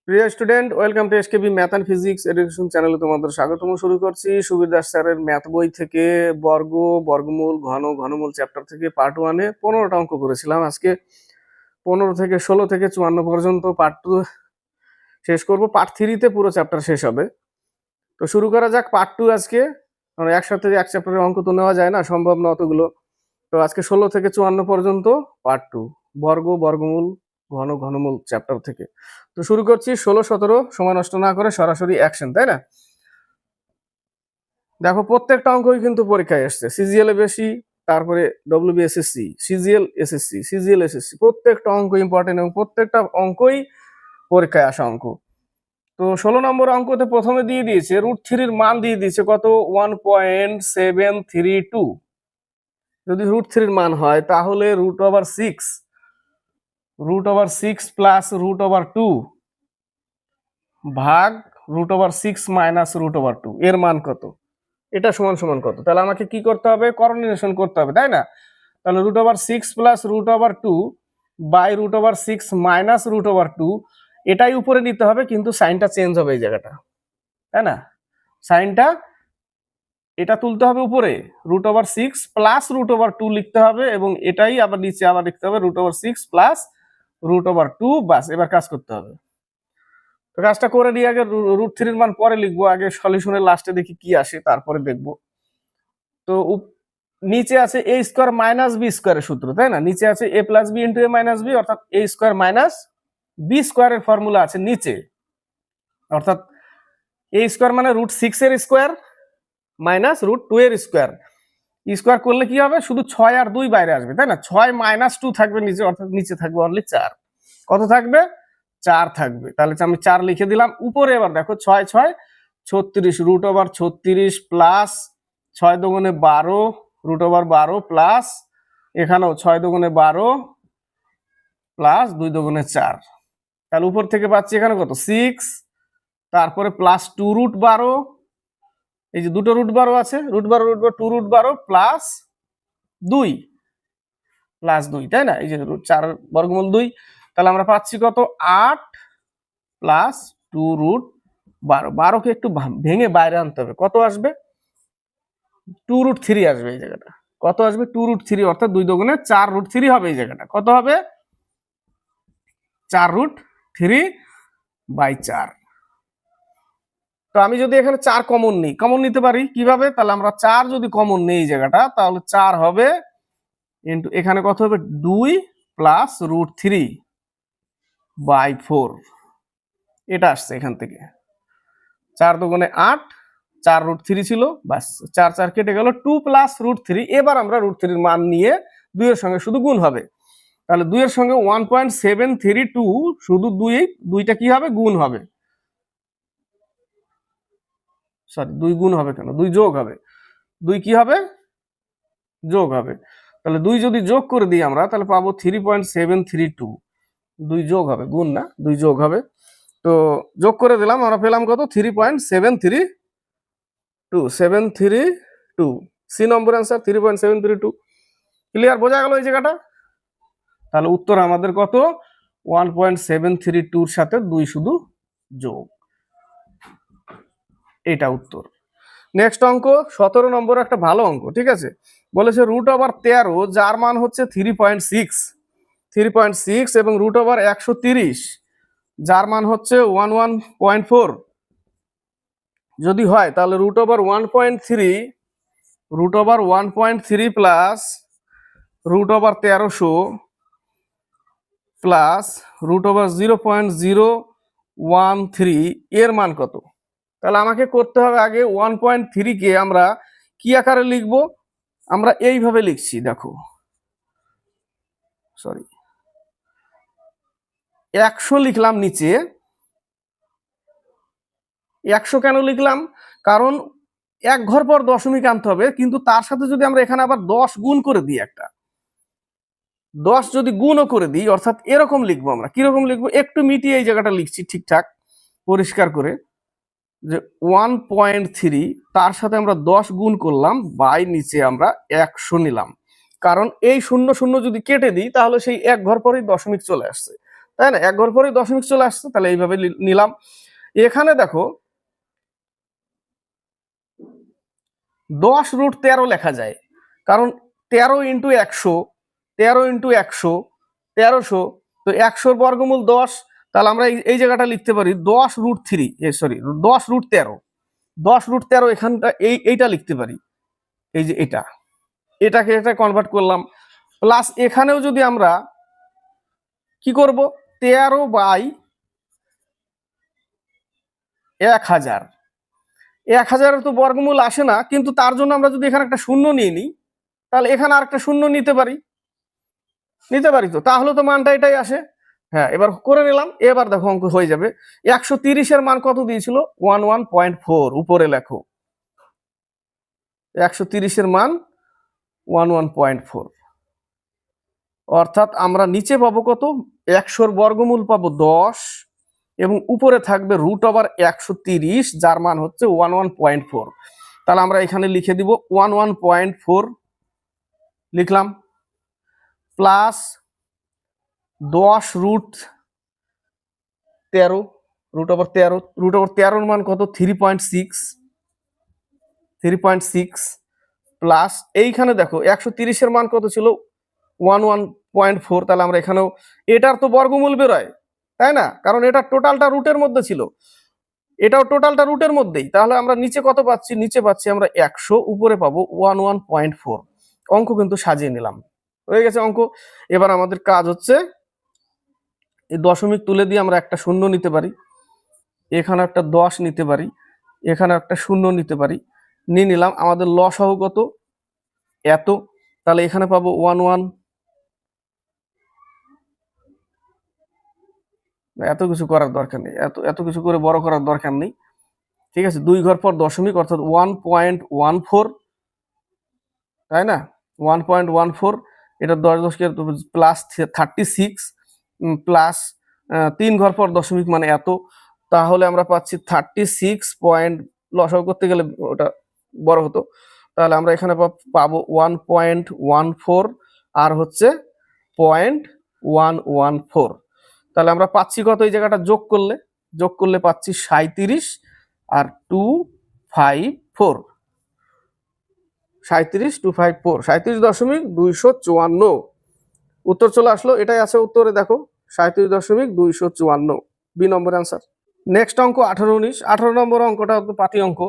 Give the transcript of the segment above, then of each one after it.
প্রিয় student, welcome to SKB math and physics education চ্যানেলে তোমাদের স্বাগতম। শুরু করছি সুবীর দাস স্যারের ম্যাথ বই থেকে বর্গ, বর্গমূল, ঘনমূল চ্যাপ্টার থেকে পার্ট 1-এ 15টা অঙ্ক করেছিলাম। আজকে 15 থেকে 16 থেকে 54 পর্যন্ত পার্ট 2 শেষ করব। পার্ট 3-তে পুরো চ্যাপ্টার শেষ হবে। তো শুরু করা যাক পার্ট 2 আজকে। কারণ একসাথে এক চ্যাপ্টারের অঙ্ক তো নেওয়া যায় না, সম্ভব না অতগুলো। তো আজকে 16 থেকে 54 পর্যন্ত পার্ট 2, বর্গ, বর্গমূল, ঘনমূল চ্যাপ্টার থেকে। তো শুরু করছি। 16-17 সময় নষ্ট না করে সরাসরি অ্যাকশন, তাই না? দেখো, প্রত্যেকটা অঙ্কই কিন্তু পরীক্ষায় আসছে। সিজিএল এ বেশি, তারপরে WBSSC, CGL SSC, CGL SSC, প্রত্যেকটা অঙ্ক ইম্পর্টেন্ট এবং প্রত্যেকটা অঙ্কই পরীক্ষায় আসা অঙ্ক। তো 16 নম্বর অঙ্কতে প্রথমে দিয়ে দিয়েছে √3-এর মান দিয়ে দিয়েছে কত, 1.732। যদি √3-এর মান হয় তাহলে √6 প্লাস √2 ভাগ √6 মাইনাস √2 এর মান কত? এটা সমান সমান কত? তাহলে আমাকে কি করতে হবে? করোলিনেশন করতে হবে, তাই না? তাহলে √6 প্লাস √2 বাই √6 মাইনাস √2, এটাই উপরে নিতে হবে, কিন্তু সাইনটা চেঞ্জ হবে এই জায়গাটা, তাই না? সাইনটা এটা তুলতে হবে উপরে, √6 প্লাস √2 লিখতে হবে, এবং এটাই আবার নিচে আবার লিখতে হবে √6 প্লাস √2। বাস, এবার কাজ করতে হবে। তো কাজটা করে নিয়ে আগে √3-এর মান পরে লিখবো, আগে সলিউশনের লাস্টে দেখি কি আসে, তারপরে দেখবো। তো নিচে আছে a স্কয়ার মাইনাস b স্কয়ারের সূত্র, তাই না? নিচে আছে a plus b into a minus b, অর্থাৎ a স্কয়ার মাইনাস b স্কয়ারের ফর্মুলা আছে নিচে, অর্থাৎ a স্কয়ার মানে √6 এর স্কয়ার মাইনাস √2 এর স্কয়ার। স্কয়ার করলে কি হবে? শুধু 6 আর 2 বাইরে আসবে, তাই না? 6 মাইনাস 2 থাকবে নিচে, অর্থাৎ নিচে থাকবে অনলি 4। কত থাকবে? 4 থাকবে। তাহলে আমি 4 লিখে দিলাম। উপরে এবার দেখো 6 6 36, √36 প্লাস 6 দুগুণে 12, √12 প্লাস এখানেও 6 দুগুণে 12 প্লাস 2 দুগুণে 4। তাহলে উপর থেকে পাচ্ছি এখানে কত, 6, তারপরে প্লাস 2√12, এই যে দুটো √12 আছে, √12 2√12 প্লাস 2 তাই না? এই যে 4 বর্গমূল 2। তাহলে আমরা পাচ্ছি কত, 8 প্লাস 2√12। 12কে একটু ভেঙে বাইরে আনতে হবে। কত আসবে? 2√3 আসবে এই জায়গাটা। কত আসবে? 2√3, অর্থাৎ 2 দুগুণে 4√3 হবে এই জায়গাটা। কত হবে? 4√3/4। তো আমি যদি এখানে 4 কমন নিই, কমন নিতে পারি কিভাবে? তাহলে আমরা 4 যদি কমন নেই এই জায়গাটা, তাহলে 4 হবে ইন্টু এখানে কত হবে, 2 প্লাস √3/4। এটা আসছে এখান থেকে। 4 দুগুণে 8, 4√3 ছিল, বাস 4 4 কেটে গেল, 2 প্লাস √3। এবার আমরা √3-এর মান নিয়ে 2 এর সঙ্গে শুধু গুণ হবে। তাহলে 2 এর সঙ্গে 1.732, শুধু 2টা কি হবে? গুণ হবে। সরি, 2 গুণ হবে কেন? 2 যোগ হবে। 2 কি হবে? যোগ হবে। তাহলে 2 যদি যোগ করে দিই আমরা, তাহলে পাবো 3.732। 2 যোগ হবে, গুণ না, 2 যোগ হবে। তো যোগ করে দিলাম, আমরা পেলাম কত, 3.732। সি নম্বর অ্যান্সার 3.732। ক্লিয়ার? বোঝা গেল এই জায়গাটা? তাহলে উত্তর আমাদের কত, 1.732-র সাথে 2 শুধু যোগ। এটা উত্তর। নেক্সট অঙ্ক 17 নম্বর, একটা ভালো অঙ্ক, ঠিক আছে? বলেছে √13, যার মান হচ্ছে 3.6 এবং √130, যার মান হচ্ছে 11.4 যদি হয়, তাহলে √1.3 প্লাস √1300 প্লাস √0.013 এর মান কত? তাহলে আমাকে করতে হবে আগে 1.3 কে আমরা কি আকারে লিখবো? আমরা এইভাবে লিখছি, দেখো, সরি, 100 লিখলাম নিচে। 100 কেন লিখলাম? কারণ এক ঘর পর দশমিক আনতে হবে, কিন্তু তার সাথে যদি আমরা এখানে আবার 10 গুণ করে দিই, একটা 10 যদি গুণও করে দিই, অর্থাৎ এরকম লিখবো। আমরা কিরকম লিখবো? একটু মিটিয়ে এই জায়গাটা লিখছি ঠিকঠাক পরিষ্কার করে, যে 1.3 তার সাথে আমরা 10 গুণ করলাম, বাই নিচে আমরা 100 নিলাম। কারণ এই 0 0 যদি কেটে দিই, তাহলে সেই এক ঘর পরেই দশমিক চলে আসছে। তাই না, 1 ঘর পরেই দশমিক চলে আসছে, তাহলে এইভাবে নিলাম। এখানে দেখো 10√13 লেখা যায়, কারণ 13 ইন্টু 100, 13 ইন্টু 100 1300, তো 100 বর্গমূল 10, তাহলে আমরা এই জায়গাটা লিখতে পারি 10√3, সরি 10√13, 10√13 এখানটা এইটা লিখতে পারি, এই যে এটাকে এটা কনভার্ট করলাম। প্লাস এখানেও যদি আমরা কি করব, 13/1000, 1000 তো বর্গমূল আসে না, কিন্তু তার জন্য আমরা যদি এখানে একটা শূন্য নিয়ে নিই, তাহলে এখানে আরেকটা শূন্য নিতে পারি তো, তাহলে তো মানটা এটাই আসে। হ্যাঁ, এবার করে নিলাম। এবার দেখো অঙ্ক হয়ে যাবে। 130 এর মান কত দিয়েছিল, 11.4, উপরে লেখো 130 এর মান 11.4, অর্থাৎ আমরা নিচে পাবো কত, 100 বর্গমূল পাবো 10, এবং উপরে থাকবে √130, যার মান হচ্ছে 11.4। তাহলে আমরা এখানে লিখে দিব 11.4 লিখলাম, প্লাস 10√13, √13 মান কত, 3.6, প্লাস এইখানে দেখো 130 এর মান কত ছিল, 11.4, তাহলে আমরা এখানেও এটার তো বর্গমূল বেরোয়, তাই না, কারণ এটা টোটালটা রুটের মধ্যে ছিল, এটাও টোটালটা রুটের মধ্যেই, তাহলে আমরা নিচে কত পাচ্ছি, নিচে পাচ্ছি আমরা 100, উপরে পাবো 11.4। অঙ্ক কিন্তু সাজিয়ে নিলাম, হয়ে গেছে অঙ্ক। এবার আমাদের কাজ হচ্ছে এই দশমিক তুলে দিয়ে আমরা একটা শূন্য নিতে পারি, এখানে একটা 10 নিতে পারি, এখানে একটা শূন্য নিতে পারি, নিয়ে নিলাম। আমাদের লসাগু কত, এত, তাহলে এখানে পাবো 11, এত কিছু করার দরকার নেই, এত কিছু করে বড় করার দরকার নেই, ঠিক আছে। 2 ঘর পর দশমিক, অর্থাৎ 1.14, তাই না, 1.14, এটা 10 কে প্লাস 36, প্লাস 3 ঘর পর দশমিক মানে এত, তাহলে আমরা পাচ্ছি 36 পয়েন্ট, লসাগু করতে গেলে ওটা বড় হতো, তাহলে আমরা এখানে পাবো 1.14 আর হচ্ছে 0.114, তাহলে আমরা পাচ্ছি কত, এই জায়গাটা যোগ করলে পাচ্ছি 37 আর 254, 37.254, 37.254, উত্তর চলে আসলো, এটাই আছে উত্তরে, দেখো 37.254, বি নম্বর অ্যান্সার। নেক্সট অঙ্ক 18-19, 18 নম্বর অঙ্কটা হচ্ছে পাতি অঙ্ক।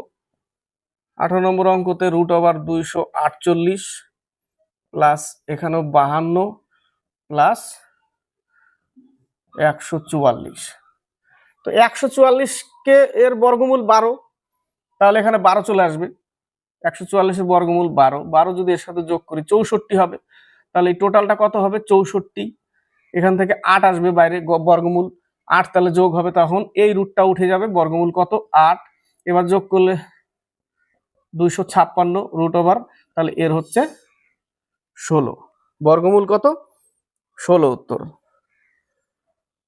18 নম্বর অঙ্কতে √248 প্লাস এখানেও 52 প্লাস 144, তো 144 এর বর্গমূল 12, তাহলে এখানে 12 চলে আসবে, 144 এর বর্গমূল 12 যদি এর সাথে যোগ করি 64 হবে, তাহলে এই টোটালটা কত হবে, 64, এখান থেকে 8 আসবে বাইরে বর্গমূল 8, তাহলে যোগ হবে, তখন এই রুটটা উঠে যাবে, বর্গমূল কত 8, এবার যোগ করলে 256 √, তাহলে এর হচ্ছে 16, বর্গমূল কত 16, উত্তর।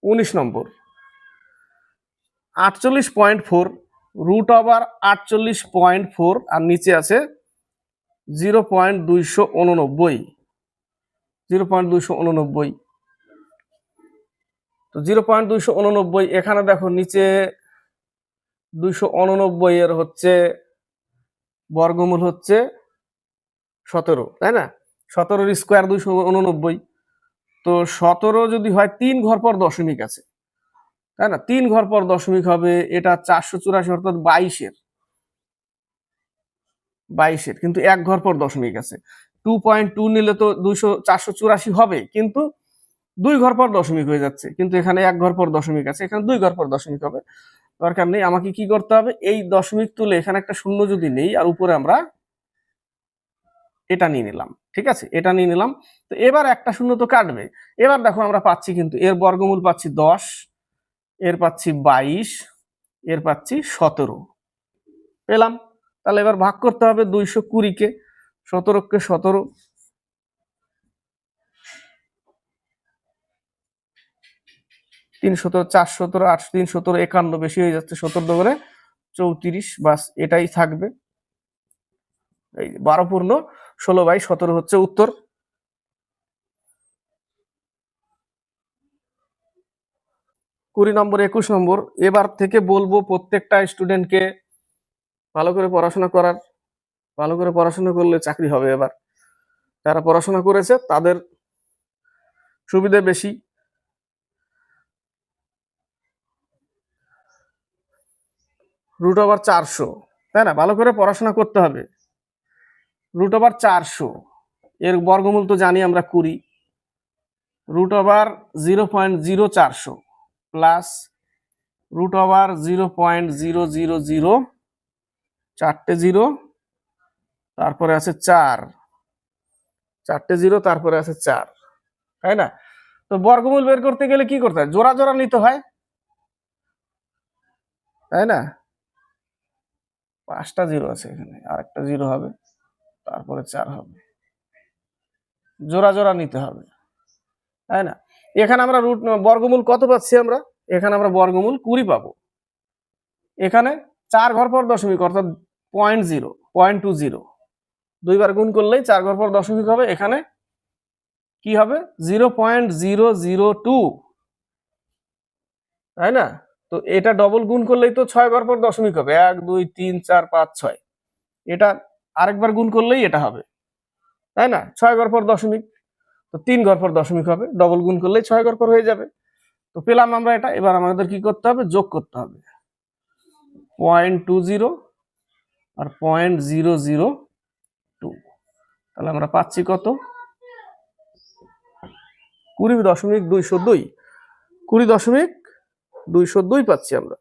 19 নম্বর 48.4, √48.4, আর নিচে আছে 0.289, 0.289, তো 0.289, এখানে দেখো নিচে 289 এর হচ্ছে বর্গমূল হচ্ছে 17, তাই না, 17 এর স্কোয়ার 289, তো 17 যদি হয় 3 ঘর পর দশমিক আছে, তাই না, 3 ঘর পর দশমিক হবে, এটা 484, অর্থাৎ 22-এর, কিন্তু 1 ঘর পর দশমিক আছে, 2.2 নিলে তো 484 হবে, কিন্তু 2 ঘর পর দশমিক হয়ে যাচ্ছে, কিন্তু এখানে 1 ঘর পর দশমিক আছে, এখানে 2 ঘর পর দশমিক হবে, দরকার নেই। আমাকে কি করতে হবে, এই দশমিক তুলে এখানে একটা শূন্য যদি নেই, আর উপরে আমরা এটা নিয়ে নিলাম, ঠিক আছে, এটা নিয়ে নিলাম। তো এবার একটা শূন্য তো কাটবে, এবার দেখো আমরা পাচ্ছি কিন্তু এর বর্গমূল পাচ্ছি 10, এর পাচ্ছি 22, এর পাচ্ছি 17, পেলাম। তাহলে এবার ভাগ করতে হবে 220-কে, 17-কে 17, 3 17 4 17 8 3 17 51, বেশি হয়ে যাচ্ছে, 17 দোকানে 34, বাস এটাই থাকবে, এই 12 পূর্ণ 16/17 হচ্ছে উত্তর। 20 নম্বর 21 নম্বর এবার থেকে বলবো প্রত্যেকটা স্টুডেন্টকে ভালো করে পড়াশোনা করার। ভালো করে পড়াশোনা করলে চাকরি হবে। এবার যারা পড়াশোনা করেছে তাদের সুবিধা বেশি। √400, তাই না? ভালো করে পড়াশোনা করতে হবে। √400 এর বর্গমূল তো জানি আমরা 20, √0.0400 প্লাস √0.000, চারটে জিরো, তারপরে আছে 4, চারটে জিরো, তারপরে আছে 4, তাই না? তো বর্গমূল বের করতে গেলে কি করতে হয়? জোড়া জোড়া নিতে হয়, তাই না? 5টা জিরো আছে এখানে, আর একটা জিরো হবে, তারপরে 4 হবে, জোড়া জোড়া নিতে হবে, তাই না? এখানে আমরা বর্গমূল কত পাচ্ছি? আমরা এখানে আমরা বর্গমূল 20 পাবো। এখানে 4 ঘর পর দশমিক, অর্থাৎ 0.20, দুইবার গুণ করলেই 4 ঘর পর দশমিক হবে। এখানে কি হবে? 0.002, তাই না? তো এটা ডবল গুণ করলেই তো 6 ঘর পর দশমিক হবে, 1 2 3 4 5 6। এটা আরেকবার গুণ করলেই এটা হবে, তাই না? 6 ঘর পর দশমিক, তো 3 ঘর পর দশমিক হবে, ডবল গুণ করলেই 6 ঘর পর হয়ে যাবে। তো পেলাম আমরা এটা। এবার আমাদের কি করতে হবে? যোগ করতে হবে 0.20 আর 0.002। তাহলে আমরা পাচ্ছি কত? 20.202, 20.202 পাচ্ছি আমরা,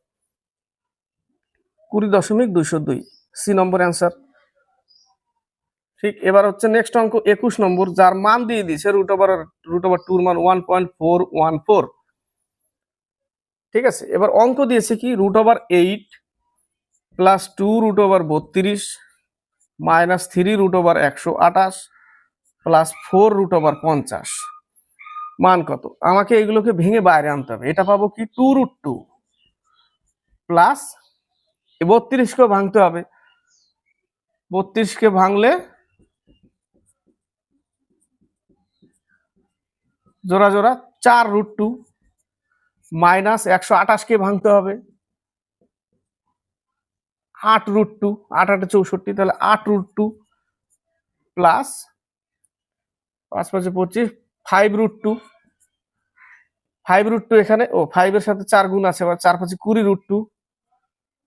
20.202, সি নম্বর অ্যান্সার। ঠিক, এবার হচ্ছে নেক্সট অঙ্ক 21 নম্বর, যার মান দিয়ে দিয়েছে √2 মান 1.414। ঠিক আছে, এবার অঙ্ক দিয়েছে কি? √8 প্লাস 2 √32 মাইনাস 3 √128 প্লাস 4 √50। মান কত? আমাকে এগুলোকে ভেঙে বাইরে আনতে হবে। এটা পাবো কি? 2√2 প্লাস 32কেও ভাঙতে হবে, 32কে ভাঙলে জোড়া জোড়া 4√2 মাইনাস 128কে ভাঙতে হবে 8√2, 8 8 64, তাহলে 8√2 প্লাস 5 5 25, 5√2, 5√2 এখানে, ও 5 এর সাথে 4 গুণ আছে, আবার 4 5 20√2,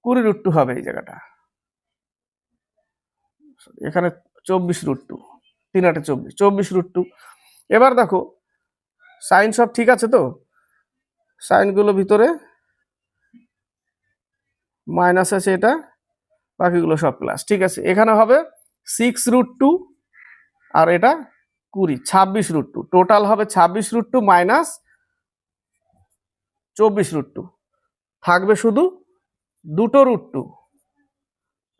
20√2 হবে এই জায়গাটা। এখানে 24√2, 3 8 24, 24√2। এবার দেখো সাইন সব ঠিক আছে তো? সাইনগুলো ভিতরে মাইনাস আছে, এটা বাকিগুলো সব প্লাস। ঠিক আছে, এখানে হবে 6√2 আর এটা 20, 26√2, টোটাল হবে 26√2 মাইনাস 24√2, থাকবে শুধু দুটো √2,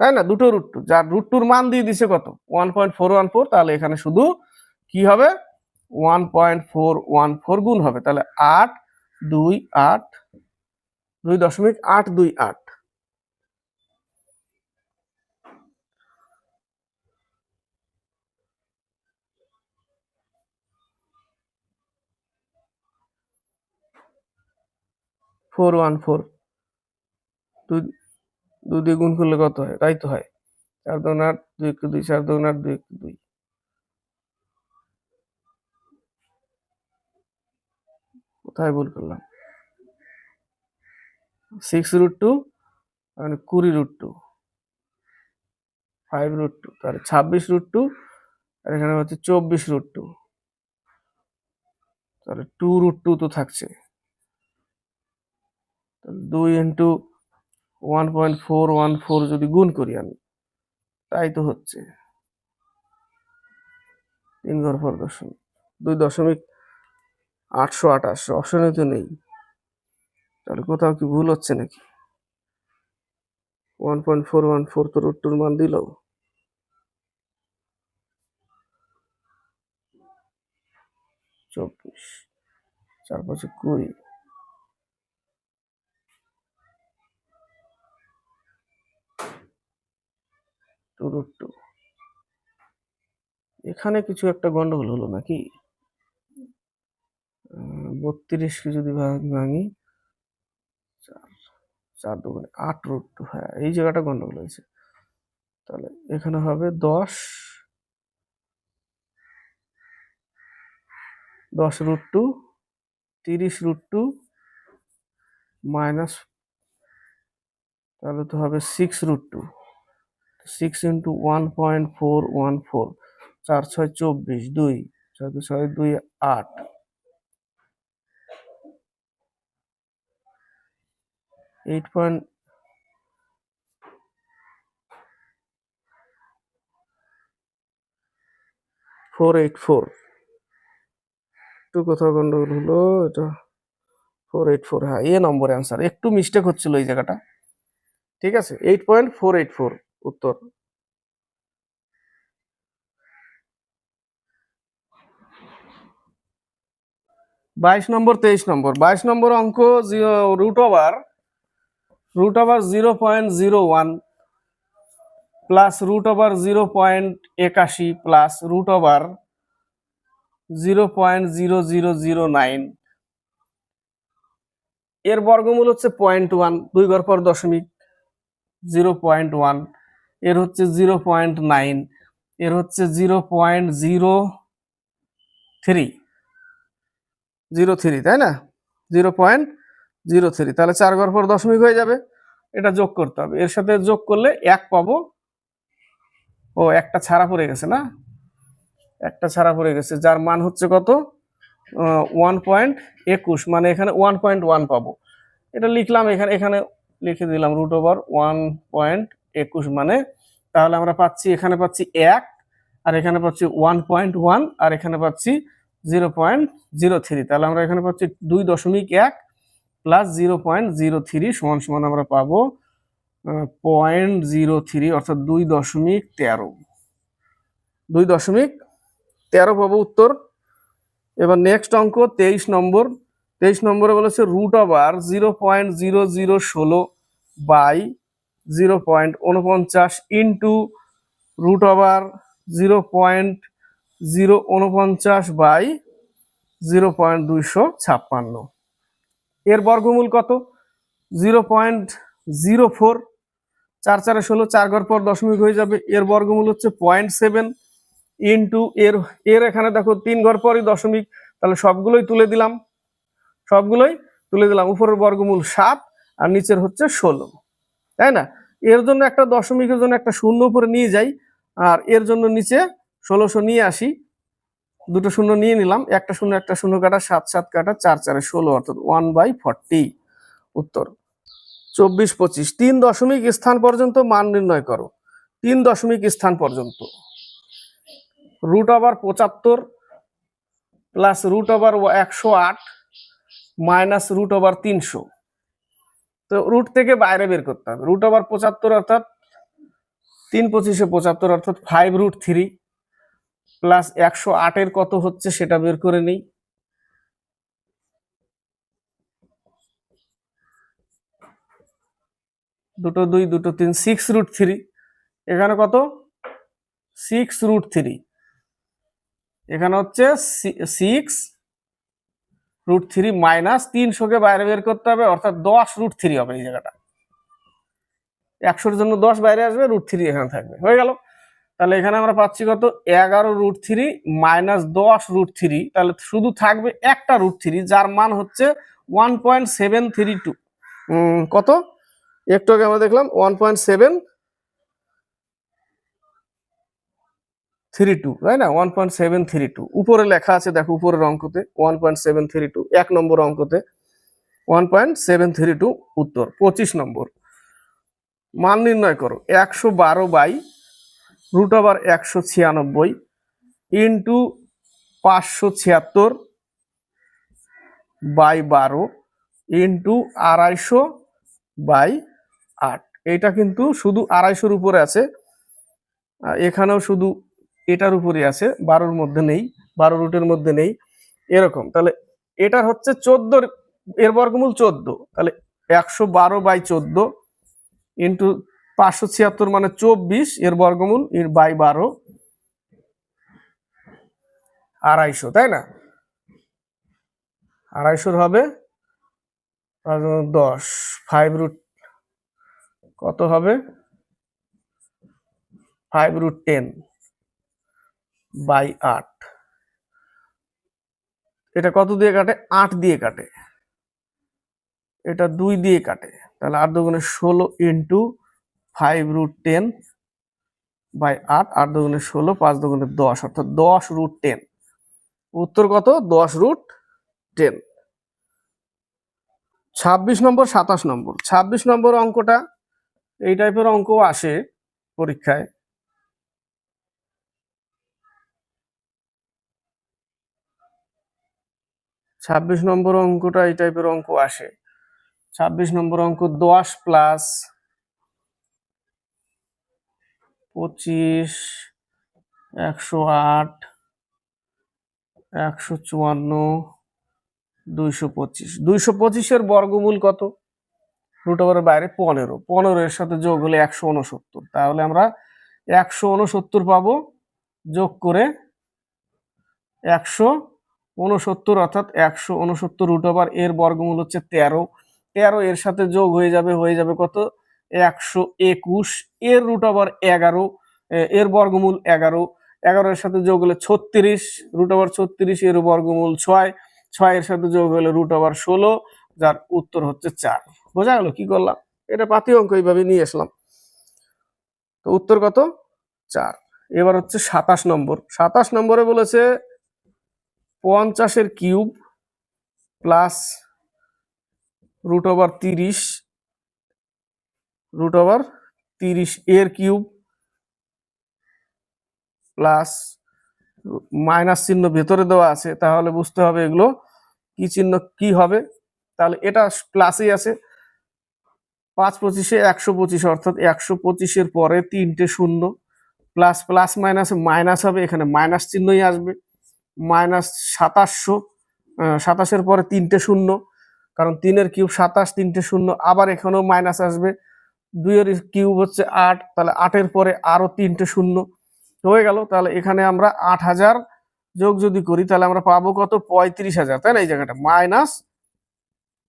তাই না? দুটো √2, যার √2 মান দিয়ে দিছে কত? 1.414, তাহলে এখানে শুধু কি হবে? 1.414 গুণ হবে, তাহলে 8 2 8, 2.828। 414, 2 দিয়ে গুণ করলে কত হয়? তাই তো হয়, 4 2 8, 2 1 2, 4 2 8, 2 1 2। কোথায় ভুল করলাম? 6√2 মানে 20√2, 5√2, তাহলে 26√2, আর এখানে হচ্ছে 24√2, তাহলে 2√2 তো থাকছে। 2 ইন্টু 1.414 যদি গুণ করি আমি, তাই তো হচ্ছে 3 ঘর পর দশমিক, 2.828। অপশনে তো নেই, তাহলে কোথাও কি ভুল হচ্ছে নাকি? 1.414 তো √2 মান দিল। 24, 4 5 20, √2। এখানে কিছু একটা গন্ডগোল হলো নাকি? 32কে যদি ভাঙি, 4 দুগুণে 8 √2, হ্যাঁ এই জায়গাটা গন্ডগোল হয়েছে। তাহলে এখানে হবে 10 √2, 30 √2 মাইনাস, তাহলে তো হবে 6 √2, 6 ইন্টু 1.414, 4 6 24, 2 6 6 2 8, 8.484, একটু কোথাও গন্ডগোল হলো, এটা 484, হ্যাঁ এ নম্বর অ্যান্সার, একটু মিস্টেক হচ্ছিল এই জায়গাটা, ঠিক আছে 8.484 উত্তর। 22 নম্বর 23 নম্বর 22 নম্বর অঙ্ক, রুট ওভার 0.01 প্লাস √0.81 প্লাস √0.0009, এর বর্গমূল হচ্ছে 0.1, 2 ঘর পর দশমিক, 0.1, এর হচ্ছে 0.9, এর হচ্ছে 0.03, তাই না 0.03, তাহলে 4 ঘর পর দশমিক হয়ে যাবে, এটা যোগ করতে হবে, এর সাথে যোগ করলে 1 পাবো। ও একটা ছাড়া পড়ে গেছে না, একটা ছাড়া পড়ে গেছে, যার মান হচ্ছে কত 1.21, মানে এখানে 1.1 পাবো, এটা লিখলাম, এখানে এখানে লিখে দিলাম √1.21, মানে তাহলে আমরা পাচ্ছি, এখানে পাচ্ছি 1, আর এখানে পাচ্ছি 1.1, আর এখানে পাচ্ছি 0.03, তাহলে আমরা এখানে পাচ্ছি 2.1 প্লাস 0.03 সমান সমান আমরা পাবো 0.03, অর্থাৎ 2.13, 2.13 পাবো উত্তর। এবার নেক্সট অঙ্ক 23 নম্বর, 23 নম্বরে বলেছে √0.0016 বাই 0.49 ইন্টু √0.049 বাই 0.256, এর বর্গমূল কত 0.04, 4 4 16, 4 ঘর পর দশমিক হয়ে যাবে, এর বর্গমূল হচ্ছে 0.7 ইন্টু এর এখানে দেখো 3 ঘর পরই দশমিক, তাহলে সবগুলোই তুলে দিলাম, উপরের বর্গমূল 7 আর নিচের হচ্ছে 16, তাই না, এর জন্য একটা দশমিকের জন্য একটা শূন্য উপরে নিয়ে যাই, আর এর জন্য নিচে 1600 নিয়ে আসি, দুটো শূন্য নিয়ে নিলাম, একটা শূন্য কাটা, 7 7 কাটা, 4 4 16, অর্থাৎ 1/40 উত্তর। 24 25, 3 দশমিক স্থান পর্যন্ত মান নির্ণয় করো, 3 দশমিক স্থান পর্যন্ত, √75 প্লাস √108 মাইনাস √300, তো রুট থেকে বাইরে বের করতে হবে, √75 অর্থাৎ 3 25 75, অর্থাৎ 5√3 প্লাস 108 এর কত হচ্ছে সেটা বের করে নিই, দুটো 2 দুটো 3, 6√3, এখানে কত 6√3, এখানে হচ্ছে 6√3 মাইনাস 300কে বাইরে বের করতে হবে, অর্থাৎ 10√3 হবে এই জায়গাটা, 100-এর জন্য 10 বাইরে আসবে, √3 এখানে থাকবে, হয়ে গেল। তাহলে এখানে আমরা পাচ্ছি কত 11√3 মাইনাস 10√3, তাহলে শুধু থাকবে একটা √3, যার মান হচ্ছে 1.732, কত একটু আগে আমরা দেখলাম 1.732, তাই না 1.732, উপরে লেখা আছে দেখো, উপরের অঙ্কতে 1.732, 1 নম্বর অঙ্কতে 1.732 উত্তর। 25 নম্বর, মান নির্ণয় করো 112 by √196 into 576 by 12 into 250 by 8, এটা কিন্তু শুধু 250-র উপরে আছে, এখানেও শুধু এটার উপরে আছে, 12-র মধ্যে নেই, 12 রুটের মধ্যে নেই, এরকম, তাহলে এটার হচ্ছে 14, এর বর্গমূল 14, তাহলে 112 বাই 14 ইন্টু 576 মানে 24, এর বর্গমূল এর বাই 12, 250, তাই না 250 হবে 10, 5 √, কত হবে 5√10/8। এটা কত দিয়ে কাটে 8 দিয়ে কাটে, এটা 2 দিয়ে কাটে, তাহলে 8 দুগুণে 16 ইন্টু 5√10/8, 8 দুগুণে 16, 5 দুগুণে 10, অর্থাৎ 10√10। উত্তর কত 10√10। 26 নম্বর 27 নম্বর। 26 নম্বর অঙ্কটা এই টাইপের অঙ্ক আসে পরীক্ষায়। ছাব্বিশ নম্বর অঙ্কটা এই টাইপের অঙ্ক আসে। 26 নম্বর অঙ্ক 10 প্লাস 25, 108, 154, 225। 225-এর বর্গমূল কত? রুট ওভারের বাইরে 15, 15-এর সাথে যোগ হলে 169, তাহলে আমরা 169 পাবো যোগ করে 169, অর্থাৎ 169 রুট ওভার এর বর্গমূল হচ্ছে 13, 13 এর সাথে যোগ হয়ে যাবে কত 121, এর রুট ওভার 11, এর বর্গমূল 11, 11 এর সাথে যোগ হলে 36, রুট ওভার 36 এর বর্গমূল 6, 6 এর সাথে যোগ হলে রুট ওভার 16, যার উত্তর হচ্ছে 4। বোঝা গেল কি করলাম? এটা পাতি অঙ্ক এইভাবে নিয়ে আসলাম। তো উত্তর কত 4। এবার হচ্ছে 27 নম্বর। 27 নম্বরে বলেছে 50-এর cube plus root over 30, root over 30 এর কিউব প্লাস মাইনাস চিহ্ন ভেতরে দেওয়া আছে, তাহলে বুঝতে হবে এগুলো কি চিহ্ন কি হবে। তাহলে এটা প্লাসই আছে, 5 25-এ 125, অর্থাৎ 125-এর পরে 3টে শূন্য, প্লাস প্লাস মাইনাস মাইনাস হবে, এখানে মাইনাস চিহ্নই আসবে। মাইনাস 2700, 27-এর পরে 3টে শূন্য, কারণ 3-এর কিউব 27, 3টে শূন্য, আবার এখানেও মাইনাস আসবে। 2-এর কিউব হচ্ছে 8, তাহলে 8-এর পরে আরো 3টে শূন্য হয়ে গেল। তাহলে এখানে আমরা 8000 যোগ যদি করি তাহলে আমরা পাবো কত 35,000, তাই না? এই জায়গাটা মাইনাস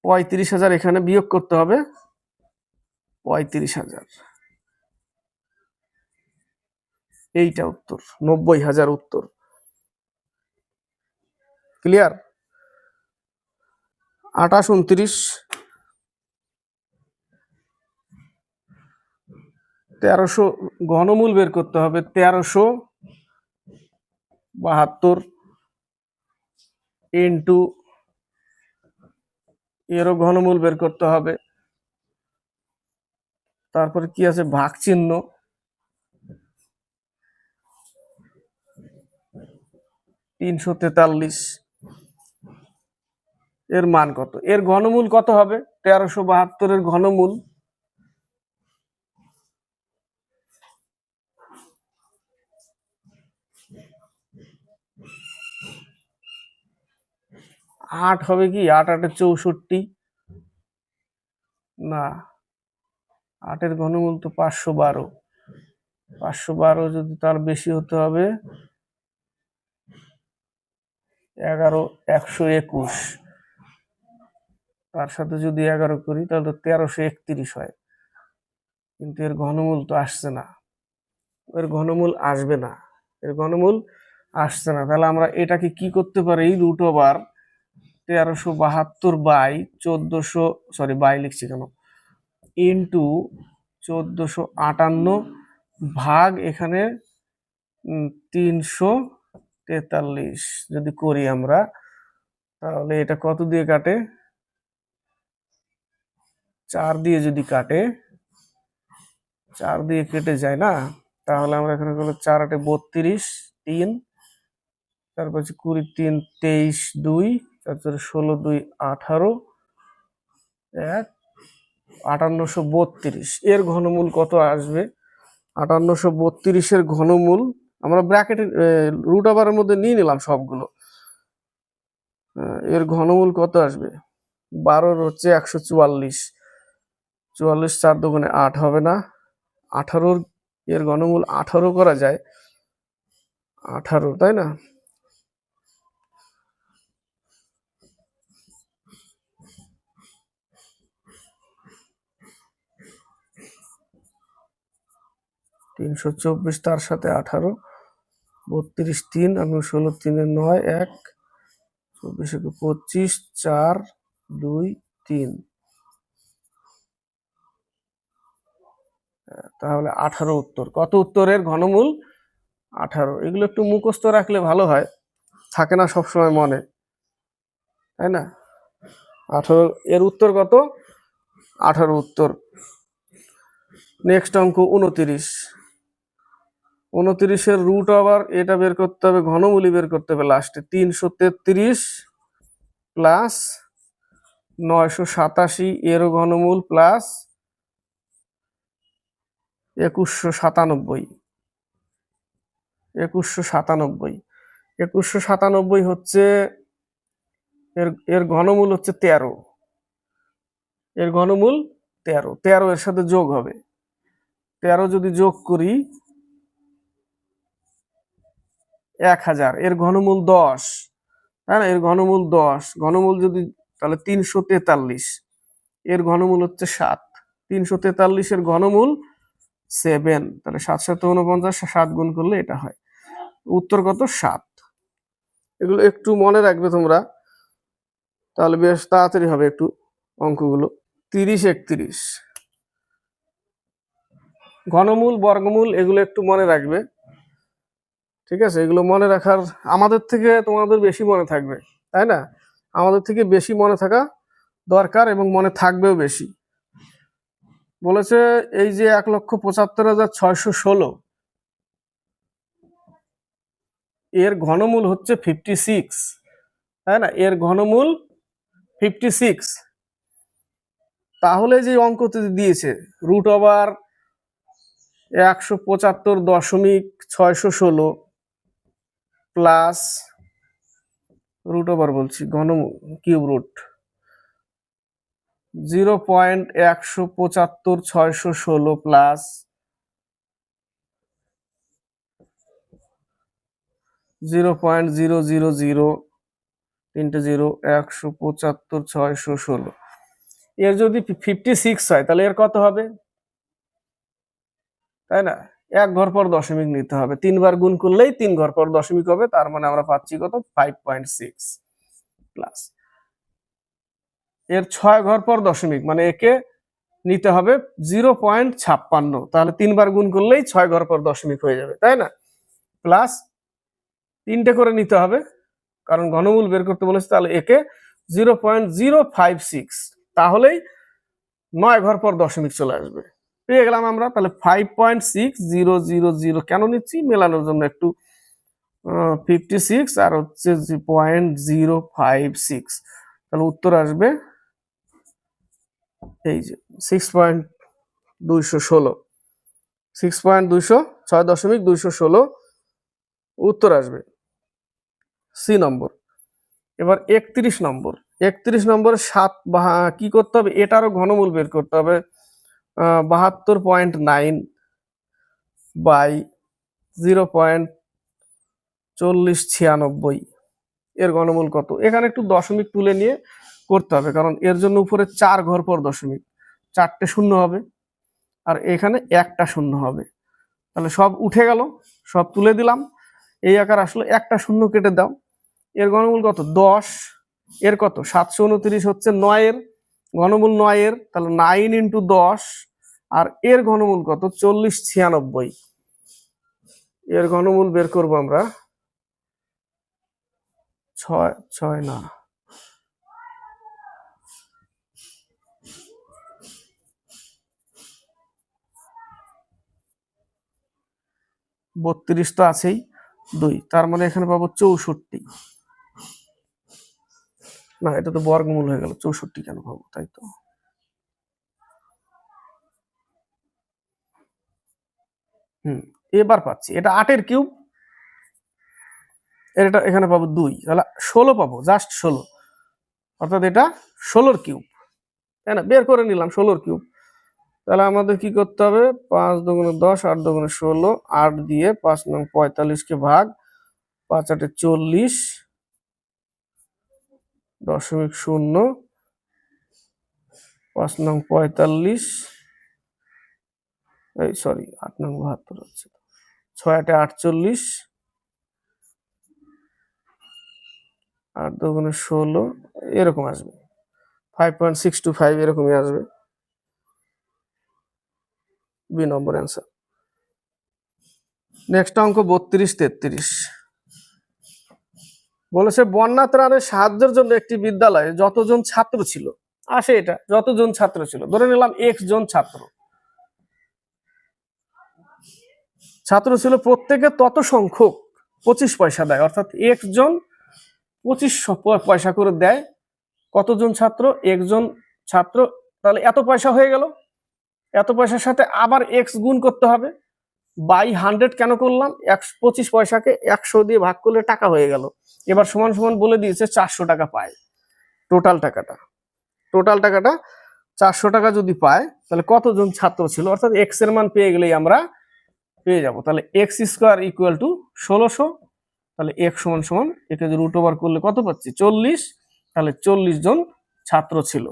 35,000, এখানে বিয়োগ করতে হবে 35,000। এইটা উত্তর 90,000 উত্তর। ক্লিয়ার? 28, 29, 1300 ঘনমূল বের করতে হবে, 1372 ইন্টু এরও ঘনমূল বের করতে হবে। তারপরে কি আছে ভাগ চিহ্ন, 343, এর মান কত? এর ঘনমূল কত হবে? 1372-এর ঘনমূল 8 হবে কি? 8 8 64, না 8-এর ঘনমূল তো 512, 512 যদি তার বেশি হতে হবে 11, 121, তার সাথে যদি 11 করি তাহলে তো 1331 হয়, কিন্তু এর ঘনমূল তো আসছে না, এর ঘনমূল আসবে না, এর ঘনমূল আসছে না। তাহলে আমরা এটাকে কি করতে পারি? রুট ওভার 1372/1400, সরি বাই লিখছি কেন, ইন্টু 1458 ভাগ এখানে 343 যদি করি আমরা, তাহলে এটা কত দিয়ে কাটে? 4 দিয়ে যদি কাটে, 4 দিয়ে কেটে যায় না, তাহলে আমরা এখানে করলে 4 8 32, 3, তারপর 20 3 23 2, তারপরে 16 2 18, 1 5832, এর ঘনমূল কত আসবে? 5832-এর ঘনমূল আমরা ব্র্যাকেটে রুট ওভারের মধ্যে নিয়ে নিলাম সবগুলো। এর ঘনমূল কত আসবে? 12 হচ্ছে 144, 44 4 দুগুণে 8 হবে না, 18 এর ঘনমূল 18 করা যায়, 18, তাই না? 324 তার সাথে 18, 32 3 আর 16 3 9 1, 24 25 4 2 3, তাহলে 18 উত্তর। কত উত্তরের ঘনমূল? 18। এগুলো একটু মুখস্থ রাখলে ভালো হয়, থাকে না সবসময় মনে, তাই না? 18 এর উত্তর কত? 18 উত্তর। নেক্সট অঙ্ক 29। 29-এর রুট ওভার এটা বের করতে হবে, ঘনমূলই বের করতে হবে লাস্টে। 333 প্লাস 987 এরও ঘনমূল প্লাস 2197। 2197 2197 হচ্ছে এর ঘনমূল হচ্ছে 13। এর ঘনমূল 13। 13 এর সাথে যোগ হবে। 13 যদি যোগ করি 1000, এর ঘনমূল 10, তাই না? এর ঘনমূল 10, ঘনমূল যদি তাহলে 343, এর ঘনমূল হচ্ছে 7। 343 এর ঘনমূল 7, তাহলে 7 7 49, 7 গুণ করলে এটা হয়। উত্তর কত? 7। এগুলো একটু মনে রাখবে তোমরা, তাহলে বেশ তাড়াতাড়ি হবে একটু অঙ্কগুলো। 30 31 ঘনমূল বর্গমূল এগুলো একটু মনে রাখবে, ঠিক আছে? এগুলো মনে রাখার আমাদের থেকে তোমাদের বেশি মনে থাকবে, তাই না? আমাদের থেকে বেশি মনে থাকা দরকার এবং মনে থাকবেও বেশি। বলেছে এই যে 1,75,616, এর ঘনমূল হচ্ছে 56, তাই না? এর ঘনমূল 56। তাহলে যে অঙ্কতে দিয়েছে root over 175.616 plus root over বলছি ঘনমূল কিউব রুট 0.175.616 প্লাস 0.000 তিনটে 0 175.616, এর যদি 56 হয় তাহলে এর কত হবে, তাই না? এক ঘর পর দশমিক নিতে হবে, 3 বার গুণ করলেই 3 ঘর পর দশমিক হবে, তার মানে আমরা পাচ্ছি কত? 5.6 প্লাস এর 6 ঘর পর দশমিক, মানে একে নিতে হবে 0.56, তাহলে 3 বার গুণ করলেই 6 ঘর পর দশমিক হয়ে যাবে, তাই না? প্লাস 3টে করে নিতে হবে কারণ ঘনমূল বের করতে বলেছে, তাহলে একে 0.056, তাহলেই 9 ঘর পর দশমিক চলে আসবে। পেয়ে গেলাম আমরা। তাহলে 5.6000 কেন নিচ্ছি? মেলানোর জন্য একটু। 56 আর হচ্ছে 0.056, তাহলে উত্তর আসবে এই যে 6.216, 6.216 উত্তর আসবে সি নম্বর। এবার 31 নম্বর। 31 নম্বরে 7 কি করতে হবে? এটারও ঘনমূল বের করতে হবে। 72.9 বাই 0.4096, এর ঘনমূল কত? এখানে একটু দশমিক তুলে নিয়ে করতে হবে, কারণ এর জন্য উপরে 4 ঘর পর দশমিক, 4টে শূন্য হবে, আর এখানে একটা শূন্য হবে, তাহলে সব উঠে গেল, সব তুলে দিলাম, এই আকার আসলে একটা শূন্য কেটে দাও। এর ঘনমূল কত? 10। এর কত? 729 হচ্ছে 9 এর ঘনমূল, 9 এর, তাহলে 9 ইন্টু 10, আর এর ঘনমূল কত? 4096। এর ঘনমূল বের করবো আমরা 6 না 32 তো আছেই, 2, তার মানে এখানে পাবো 64। না, এটা তো বর্গমূল হয়ে গেল, 64 কেন পাবো? তাই তো, এবার পাচ্ছি। এটা 8 কিউব, এটা এখানে পাবো 2, তাহলে 16 পাবো, জাস্ট 16, অর্থাৎ এটা 16 কিউব, তাই না? বের করে নিলাম 16 কিউব। তাহলে আমাদের কি করতে হবে? 5 দুগুণে 10, 8 দুগুণে 16, 8 দিয়ে 5 নং 45-কে ভাগ, 5 8 40, 0.0, 5 নং 45, এই সরি 8 নং 72 হচ্ছে, 6 8 48, 8 দুগুণে 16, এরকম আসবে 5.625 এরকমই আসবে বি নম্বর অ্যান্সার। নেক্সট অঙ্ক 32 33 বলেছে বন্যা ত্রাণের সাহায্যের জন্য একটি বিদ্যালয়ে যতজন ছাত্র ছিল, আসে এটা যতজন ছাত্র ছিল, ধরে নিলাম x জন ছাত্র ছিল, প্রত্যেকে তত সংখ্যক 25 পয়সা দেয়, অর্থাৎ x জন 25 পয়সা করে দেয়। কতজন ছাত্র? একজন ছাত্র, তাহলে এত পয়সা হয়ে গেল। এত পয়সার সাথে আবার x গুণ করতে হবে, বাই 100 কেন করলাম? 25 পয়সাকে 100 দিয়ে ভাগ করলে টাকা হয়ে গেল। এবার সমান সমান বলে দিয়েছে 400 টাকা পায়। টোটাল টাকাটা 400 টাকা যদি পায়, তাহলে কতজন ছাত্র ছিল? অর্থাৎ x এর মান পেয়ে গেলেই আমরা পেয়ে যাব। তাহলে x স্কোয়ার ইকুয়াল টু 1600, তাহলে x সমান সমান একে যদি রুট ওভার করলে কত পাচ্ছি? 40। তাহলে 40 জন ছাত্র ছিল।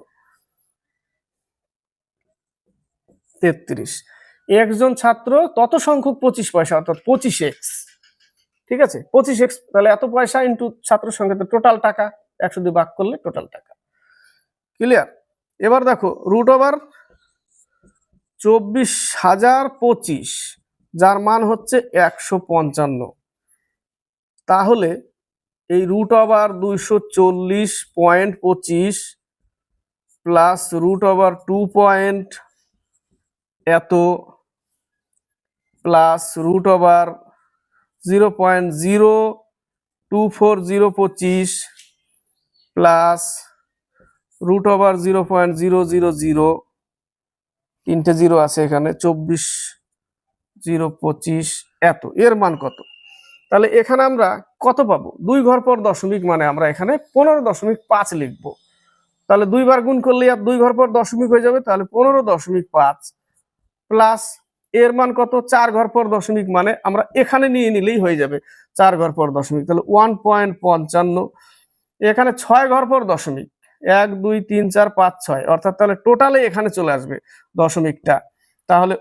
33 একজন ছাত্র তত সংখ্যক 25 পয়সা, অর্থাৎ 25x, ঠিক আছে 25x, তাহলে এত পয়সা ইন্টু ছাত্র সংখ্যা, টোটাল টাকা 100 দিয়ে ভাগ করলে টোটাল টাকা। ক্লিয়ার? এবার দেখো রুট ওভার 24,025 যার মান হচ্ছে 155, তাহলে এই root over 240.25 plus root over 2 point এত plus root over 0.024025 plus root over 0.000, তিনটে জিরো আছে এখানে, 24,025 এত, এর মান কত? তাহলে এখানে আমরা কত পাবো? 2 ঘর পর দশমিক, মানে আমরা এখানে 15.5 লিখবো। তাহলে 2 বার গুণ করলে আর 2 ঘর পর দশমিক হয়ে যাবে, তাহলে 15.5 প্লাস এর মান কত? 4 ঘর পর দশমিক, মানে আমরা এখানে নিয়ে নিলেই হয়ে যাবে 4 ঘর পর দশমিক, তাহলে 1.55। এখানে 6 ঘর পর দশমিক, 1 2 3 4 5 6, অর্থাৎ তাহলে টোটালে এখানে চলে আসবে দশমিকটা, তাহলে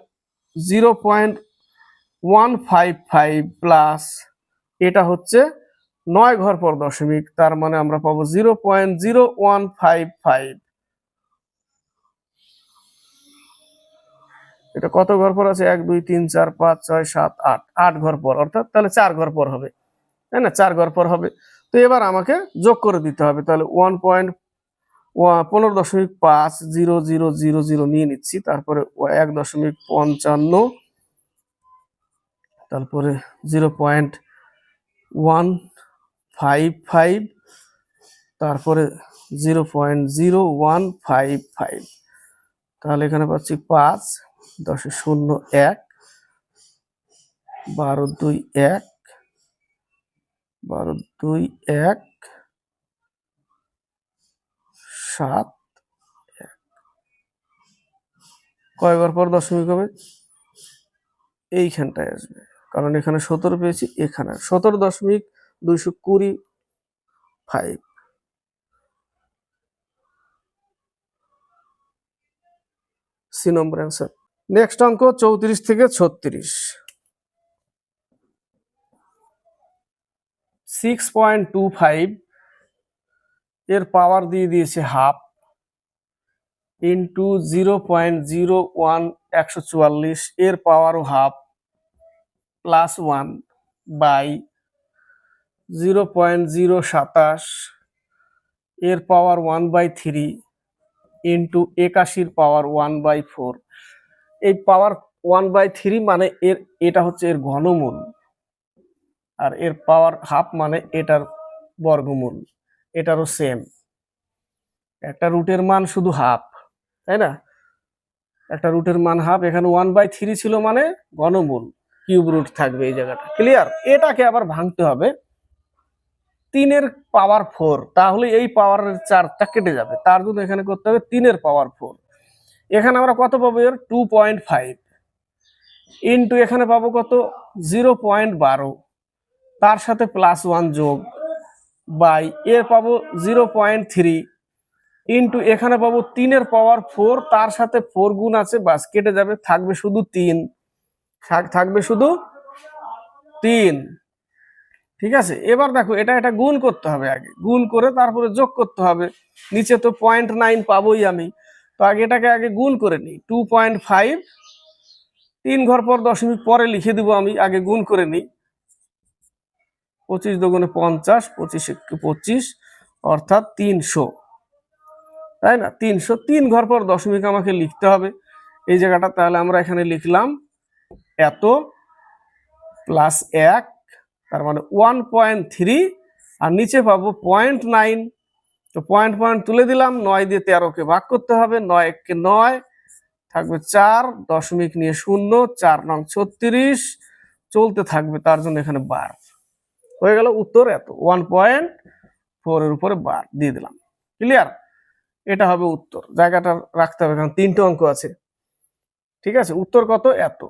0.155 প্লাস এটা হচ্ছে 9 ঘর পর দশমিক, তার মানে আমরা পাবো 0.0155। এটা কত ঘর পর আছে? 1 2 3 4 5 6 7 8, 8 ঘর পর, অর্থাৎ তাহলে 4 ঘর পর হবে, তাই না? 4 ঘর পর হবে। তো এবার আমাকে যোগ করে দিতে হবে, তাহলে 15.500000 নিয়ে নিচ্ছি, তারপরে 1.55, তারপরে 0.155, তারপরে 0.0155, তাহলে এখানে পাচ্ছি 5 10 0 1 12 2 1 12 2 1 7 1। কয় ঘর পর দশমিক হবে? এইখানটায় আসবে, কারণ এখানে 17 পেয়েছি, এখানে 17.225, সি নম্বর অ্যান্সার। নেক্সট অঙ্ক 34 থেকে 36 6.25 এর পাওয়ার দিয়ে দিয়েছে হাফ ইন্টু 0.01 এর পাওয়ারও হাফ প্লাস 1 বাই 0.027 এর পাওয়ার 1/3 ইন্টু 81 পাওয়ার 1/4। এই পাওয়ার 1/3 মানে এটা হচ্ছে এর ঘনমূল, আর এর পাওয়ার হাফ মানে এটার বর্গমূল, এটারও সেম। একটা রুটের মান শুধু হাফ, তাই না? একটা রুটের মান হাফ, এখানে 1/3 ছিল মানে ঘনমূল, কিউব রুট থাকবে এই জায়গাটা। ক্লিয়ার? এটাকে আবার ভাঙতে হবে 3 এর পাওয়ার 4, তাহলে এই পাওয়ারের 4টা কেটে যাবে, তার জন্য এখানে করতে হবে 3 এর পাওয়ার 4। এখানে আমরা কত পাবো? এর 2.5 ইন্টু এখানে পাবো কত? 0.12, তার সাথে প্লাস 1 যোগ বাই এর পাবো 0.3 ইন্টু এখানে পাবো 3 এর পাওয়ার 4, তার সাথে 4 গুণ আছে, বাস কেটে যাবে, থাকবে শুধু 3। থাকবে শুধু 3। ঠিক আছে, এবার দেখো এটা গুণ করতে হবে, আগে গুণ করে তারপরে যোগ করতে হবে। নিচে তো 0.9 পাবোই আমি, তো এটাকে আগে গুণ করে নিই। 2.5, 3 ঘর পর দশমিক পরে লিখে দিব, আমি আগে গুণ করে নিই। 25 দুগুণে 50, 25 একটু 25, অর্থাৎ 300, তাই না? 300, 3 ঘর পর দশমিক আমাকে লিখতে হবে এই জায়গাটা। তাহলে আমরা এখানে লিখলাম এত প্লাস 1, তার মানে 1.3, আর নিচে পাবো 0.9। তো পয়েন্ট তুলে দিলাম, 9 দিয়ে 13কে ভাগ করতে হবে, 9 1 9, থাকবে 4, দশমিক নিয়ে 0, 4 নং 36, চলতে থাকবে, তার জন্য এখানে বার হয়ে গেল। উত্তর এত, 1.4 এর উপরে বার দিয়ে দিলাম। ক্লিয়ার? এটা হবে উত্তর। জায়গাটা রাখতে হবে, কারণ 3টে অঙ্ক আছে। ঠিক আছে, উত্তর কত? এত।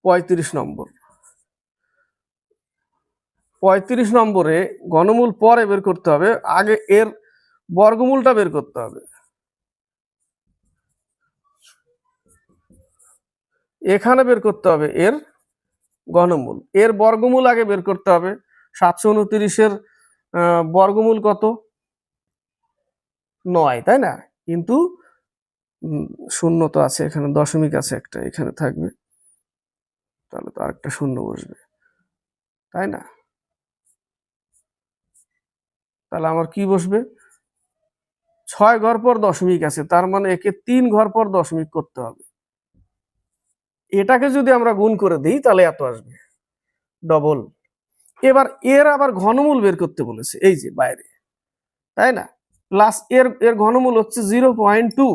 পঁয়ত্রিশ নম্বর। 35 নম্বরে ঘনমূল পরে বের করতে হবে, আগে এর বর্গমূলটা বের করতে হবে। এখানে বের করতে হবে এর ঘনমূল, এর বর্গমূল আগে বের করতে হবে। 729-এর বর্গমূল কত? 9, তাই না? কিন্তু শূন্য তো আছে এখানে, দশমিক আছে একটা, এখানে থাকবে, তাহলে তো আরেকটা শূন্য বসবে, তাই না? তাহলে আমার কি বসবে? 6 ঘর পর দশমিক আছে, তার মানে একে 3 ঘর পর দশমিক করতে হবে। এটাকে যদি আমরা গুণ করে দিই তাহলে এত আসবে, ডবল। এবার এর আবার ঘনমূল বের করতে বলেছে, এই যে বাইরে, তাই না? প্লাস এর ঘনমূল হচ্ছে 0.2,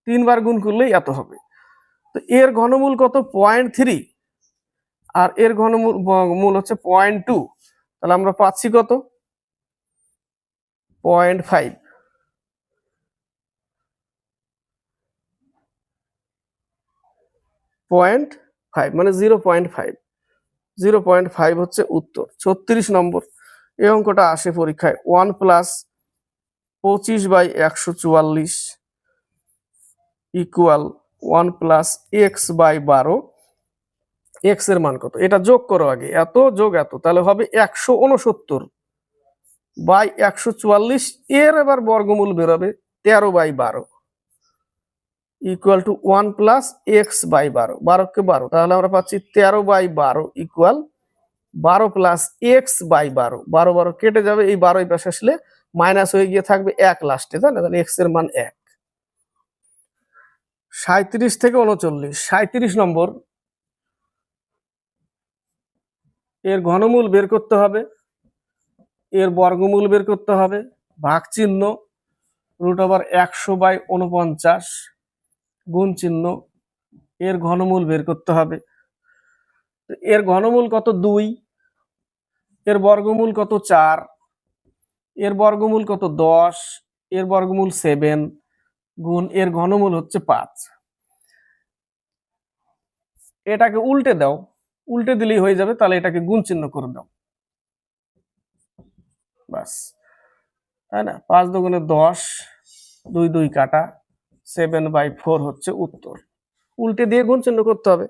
3 বার গুণ করলেই এত হবে। তো এর ঘনমূল কত? 0.3, আর এর ঘনমূল হচ্ছে 0.2, তাহলে আমরা পাচ্ছি কত? 0.5। 0.5 মানে 0.5, 0.5 হচ্ছে উত্তর। 36 নম্বর, এই অঙ্কটা আসে পরীক্ষায়। 1 plus 25/144 equal 1 plus x/12, x এর মান কত? এটা যোগ করো আগে, এত যোগ এত, তাহলে হবে 169/144, এর এবার বর্গমূল বেরোবে 13/12 ইকুয়াল টু 1 প্লাস x/12, 12কে 12, তাহলে আমরা পাচ্ছি 13/12 ইকুয়াল 12 প্লাস x/12, 12 12 কেটে যাবে, এই 12 এই পাশে আসলে মাইনাস হয়ে গিয়ে থাকবে 1 লাস্টে, তাই না? তাহলে x এর মান 1। 37 থেকে 39, 37 নম্বর, এর ঘনমূল বের করতে হবে, এর বর্গমূল বের করতে হবে, ভাগ চিহ্ন, √100/49 গুণ চিহ্ন, এর ঘনমূল বের করতে হবে। এর ঘনমূল কত? 2, এর বর্গমূল কত? 4, এর বর্গমূল কত? 10, এর বর্গমূল 7, গুণ এর ঘনমূল হচ্ছে 5। এটাকে উল্টে দাও, উল্টে দিলেই হয়ে যাবে, তাহলে এটাকে গুণ চিহ্ন করে দাও, বাস, তাই না? 5 দুগুণে 10, 2 2 কাটা, 7/4 হচ্ছে উত্তর। উল্টে দিয়ে গুণ চিহ্ন করতে হবে।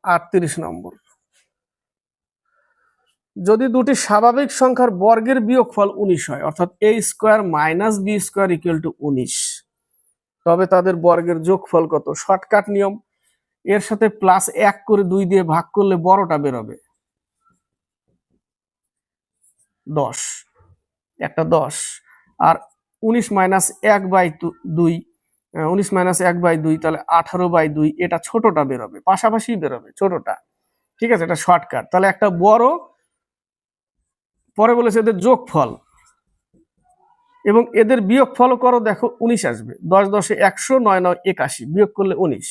38 নম্বর, যদি দুটি স্বাভাবিক সংখ্যার বর্গের বিয়োগফল 19 হয়, অর্থাৎ a square minus b square equal to 19, তবে তাদের বর্গের যোগফল কত? শর্টকাট নিয়ম, এর সাথে প্লাস 1 করে 2 দিয়ে ভাগ করলে বড়টা বেরোবে, 10, একটা 10, আর 19 মাইনাস 1/2, 19 মাইনাস 1/2, তাহলে 18/2, এটা ছোটটা বেরোবে, পাশাপাশি বেরোবে ছোটটা। ঠিক আছে, এটা শর্টকাট। তাহলে একটা বড়, পরে বলেছে এদের যোগফল এবং এদের বিয়োগফল করো, দেখো 19 আসবে, 10 10 100, 9 9 81, বিয়োগ করলে 19।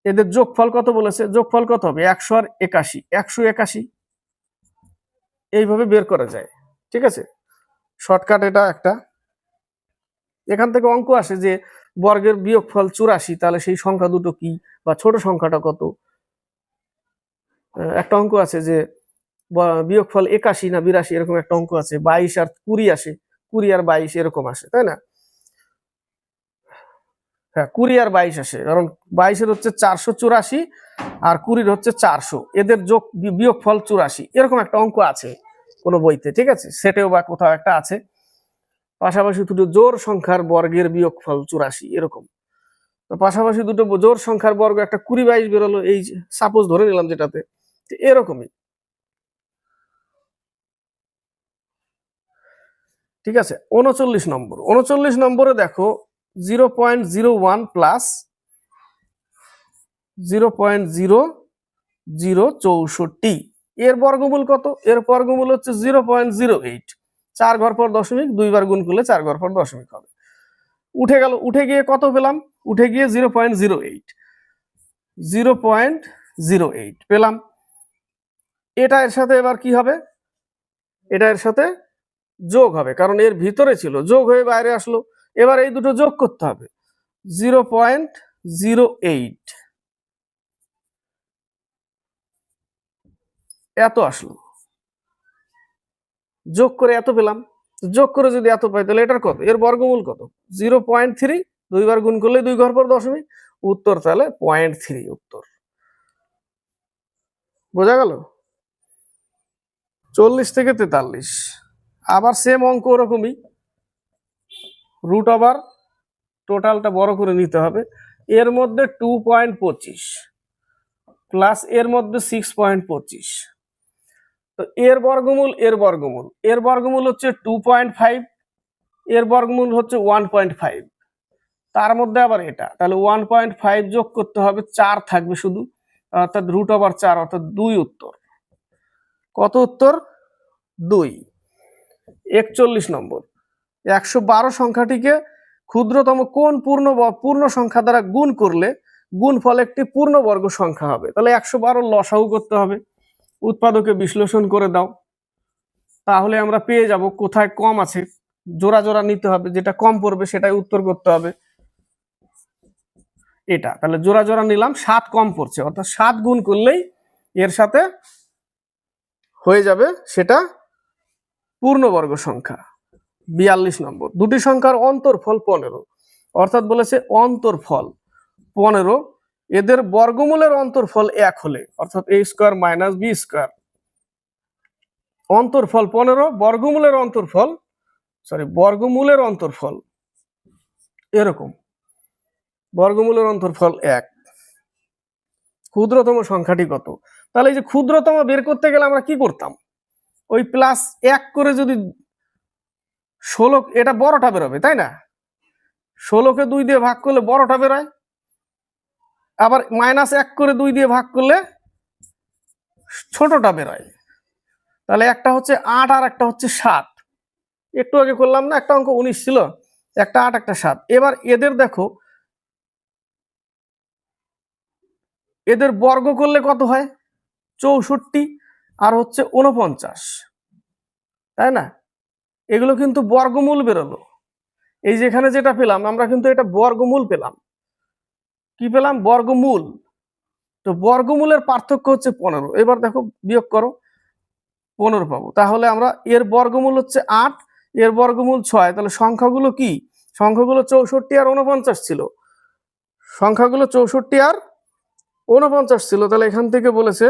এদের যোগফল কত বলেছে? যোগফল কত হবে? 100 আর 81, 181, এইভাবে বের করা যায়। ঠিক আছে, শর্টকাট এটা একটা। এখান থেকে অঙ্ক আসে যে বর্গের বিয়োগফল 84, তাহলে সেই সংখ্যা দুটো কি, বা ছোট সংখ্যাটা কত। একটা অঙ্ক আছে যে বিয়োগফল 81 না 82, এরকম একটা অঙ্ক আছে। 22 আর 20 আসে, 20 আর 22 এরকম আসে, তাই না? হ্যাঁ 20 আর 22 আসে, কারণ 22-এর হচ্ছে 484 আর 20-এর হচ্ছে 400, এদের যোগ বিয়োগফল 84, এরকম একটা অঙ্ক আছে কোনো বইতে, ঠিক আছে, সেটেও বা কোথাও একটা আছে। পাশাপাশি দুটো জোড় সংখ্যার বর্গের বিয়োগফল 84, এরকম। তো পাশাপাশি দুটো জোড় সংখ্যার বর্গ একটা 20-22 বেরোলো, এই সাপোজ ধরে নিলাম যেটাতে, এরকমই, ঠিক আছে। 39 নম্বরে দেখো 0.01 প্লাস 0.0064, এর বর্গমূল কত? এর বর্গমূল হচ্ছে 0.08, 4 ঘর পর দশমিক, 2 বার গুণ করলে 4 ঘর পর দশমিক হবে। উঠে গেল, উঠে গিয়ে কত পেলাম? উঠে গিয়ে 0.08 পেলাম। এটা এর সাথে এবার কি হবে? এটা এর সাথে যোগ হবে, কারণ এর ভিতরে ছিল, যোগ হয়ে বাইরে আসলো। এবার এই দুটো যোগ করতে হবে, 0.08 এত আসলো, যোগ করে এত পেলাম। যোগ করে যদি এত পাই তাহলে এটার কত? এর বর্গমূল কত? 0.3, 2 বার গুণ করলে 2 ঘর পর দশমিক, উত্তর তাহলে 0.3 উত্তর। বোঝা গেল? 40 থেকে 43 আবার সেম অঙ্ক, ওরকমই, রুট ওভার টোটালটা বড় করে নিতে হবে। এর মধ্যে 2.25 প্লাস এর মধ্যে 6.25, তো এর বর্গমূল, এর বর্গমূল হচ্ছে 2.5, এর বর্গমূল হচ্ছে 1.5, তার মধ্যে আবার এটা, তাহলে 1.5 যোগ করতে হবে, 4 থাকবে শুধু, অর্থাৎ রুট ওভার 4, অর্থাৎ 2 উত্তর। কত উত্তর? 2। 41 নম্বর, 112 সংখ্যাটিকে ক্ষুদ্রতম কোন পূর্ণ সংখ্যা দ্বারা গুণ করলে গুণফল একটি পূর্ণবর্গ সংখ্যা হবে? তাহলে 112 লসাগু করতে হবে, উৎপাদকে বিশ্লেষণ করে দাও, তাহলে আমরা পেয়ে যাব কোথায় কম আছে। জোড়া জোড়া নিতে হবে, যেটা কম পড়বে সেটাই উত্তর করতে হবে। এটা তাহলে জোড়া জোড়া নিলাম, 7 কম পড়ছে, অর্থাৎ 7 গুণ করলেই এর সাথে হয়ে যাবে সেটা পূর্ণবর্গ সংখ্যা। 42 নম্বর, দুটি সংখ্যার অন্তরফল 15, অর্থাৎ বলেছে অন্তরফল 15, এদের বর্গমূলের অন্তরফল 1 হলে, অর্থাৎ a square minus b square, অন্তরফল 15, বর্গমূলের অন্তরফল এরকম, বর্গমূলের অন্তরফল 1, ক্ষুদ্রতম সংখ্যাটি কত? তাহলে এই যে ক্ষুদ্রতম বের করতে গেলে আমরা কি করতাম? ওই প্লাস 1 করে যদি 16, এটা বড়টা বেরোবে তাই না, 16কে 2 দিয়ে ভাগ করলে বড়টা বেরোয়, আবার মাইনাস 1 করে 2 দিয়ে ভাগ করলে ছোটটা বেরোয়। তাহলে একটা হচ্ছে 8 আর একটা হচ্ছে 7, একটু আগে করলাম না, একটা অঙ্ক 19 ছিল, একটা 8 একটা 7। এবার এদের দেখো, এদের বর্গ করলে কত হয়? 64 আর হচ্ছে 49, তাই না? এগুলো কিন্তু বর্গমূল বেরোলো, এই যেখানে যেটা পেলাম আমরা কিন্তু এটা বর্গমূল পেলাম। কি পেলাম? বর্গমূল। তো বর্গমূলের পার্থক্য হচ্ছে 15। এবার দেখো বিয়োগ করো, 15 পাবো। তাহলে আমরা এর বর্গমূল হচ্ছে 8, এর বর্গমূল 6, তাহলে সংখ্যাগুলো কি? সংখ্যাগুলো 64 আর 49 ছিল, সংখ্যাগুলো 64 আর 49 ছিল। তাহলে এখান থেকে বলেছে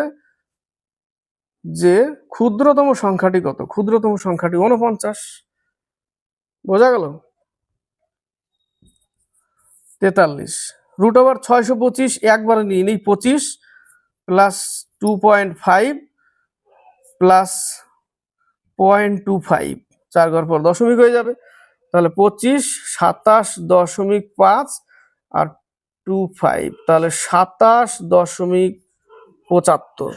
যে ক্ষুদ্রতম সংখ্যাটি কত? ক্ষুদ্রতম সংখ্যাটি 49। বোঝা গেল? 43, রুট ওভার 625 একবারে নিয়ে নিই, 25 প্লাস 2.5 প্লাস 0.25, 4 ঘর পর দশমিক হয়ে যাবে, তাহলে 25, 27.5 আর 25, তাহলে 27.75,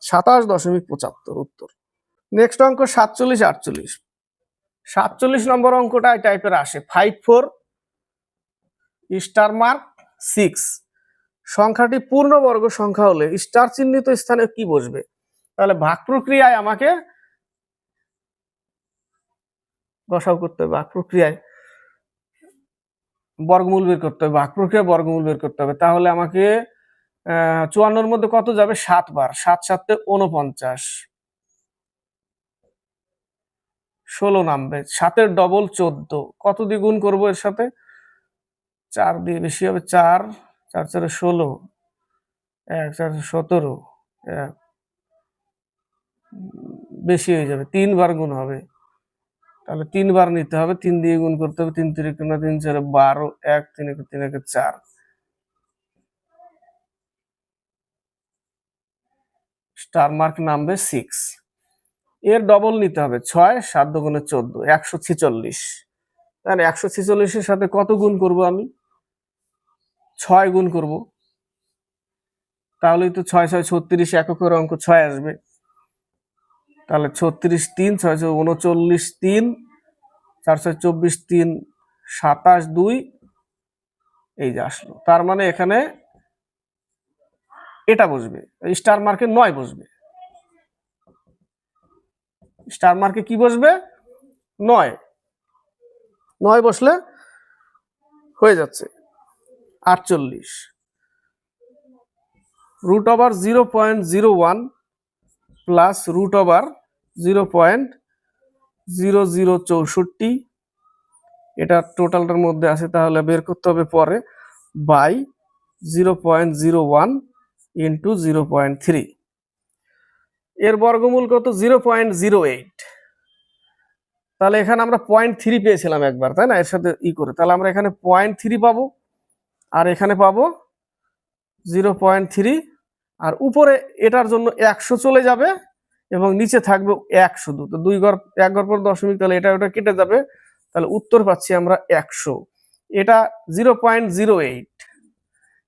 27.75 উত্তর। নেক্সট অঙ্ক 47, 48, 47 নম্বর অঙ্কটা এই টাইপের আসে, 54 স্টার মার্ক 6, সংখ্যাটি পূর্ণবর্গ সংখ্যা হলে স্টার চিহ্নিত স্থানে কি বসবে? তাহলে ভাগ প্রক্রিয়ায় আমাকে গসাগু করতে হবে, ভাগ প্রক্রিয়ায় বর্গমূল বের করতে হবে, ভাগ প্রক্রিয়া বর্গমূল বের করতে হবে। তাহলে আমাকে 54-র মধ্যে কত যাবে? 7 বার, 7 7 49, 16 নামবে, 7-এর ডবল 14, কত দিয়ে গুণ করবো এর সাথে? 4 দিয়ে বেশি হবে, 4 4 4 16, 1 4 17, বেশি হয়ে যাবে, 3 বার গুণ হবে, তাহলে 3 বার নিতে হবে, 3 দিয়ে গুণ করতে হবে, 3 3 3 4 12, 1 3 1 3 1 4, স্টার মার্ক নামবে 6। এর ডবল নিতে হবে, 6 7 গুণে 14, 146। তাহলে 146 এর সাথে কত গুণ করব আমি? 6 গুণ করব, তাহলেই তো 6 6 36 এককের অঙ্ক 6 আসবে। তাহলে 36 3 6 6 39 3 4 6 24 3 27 2, এই যে আসলো। তার মানে এখানে এটা বসবে, স্টার মার্কে 9 বসবে। স্টার মার্কে কি বসবে? 9 9 বসলে হয়ে যাচ্ছে 48। Root over 0.01 plus root over 0.0064, এটা টোটালটার মধ্যে আছে, তাহলে বের করতে হবে পরে, বাই 0.01 ইন্টু 0.3। এর বর্গমূল কত? 0.08। তাহলে এখানে আমরা 0.3 পেয়েছিলাম একবার, তাই না, এর সাথে করে, তাহলে আমরা এখানে 0.3 পাবো, আর এখানে পাবো 0.3, আর উপরে এটার জন্য 100 চলে যাবে এবং নিচে থাকবে 1 শুধু। তো 2 ঘর 1 ঘর পর দশমিক, তাহলে এটা ওটা কেটে যাবে, তাহলে উত্তর পাচ্ছি আমরা 100। এটা 0.08।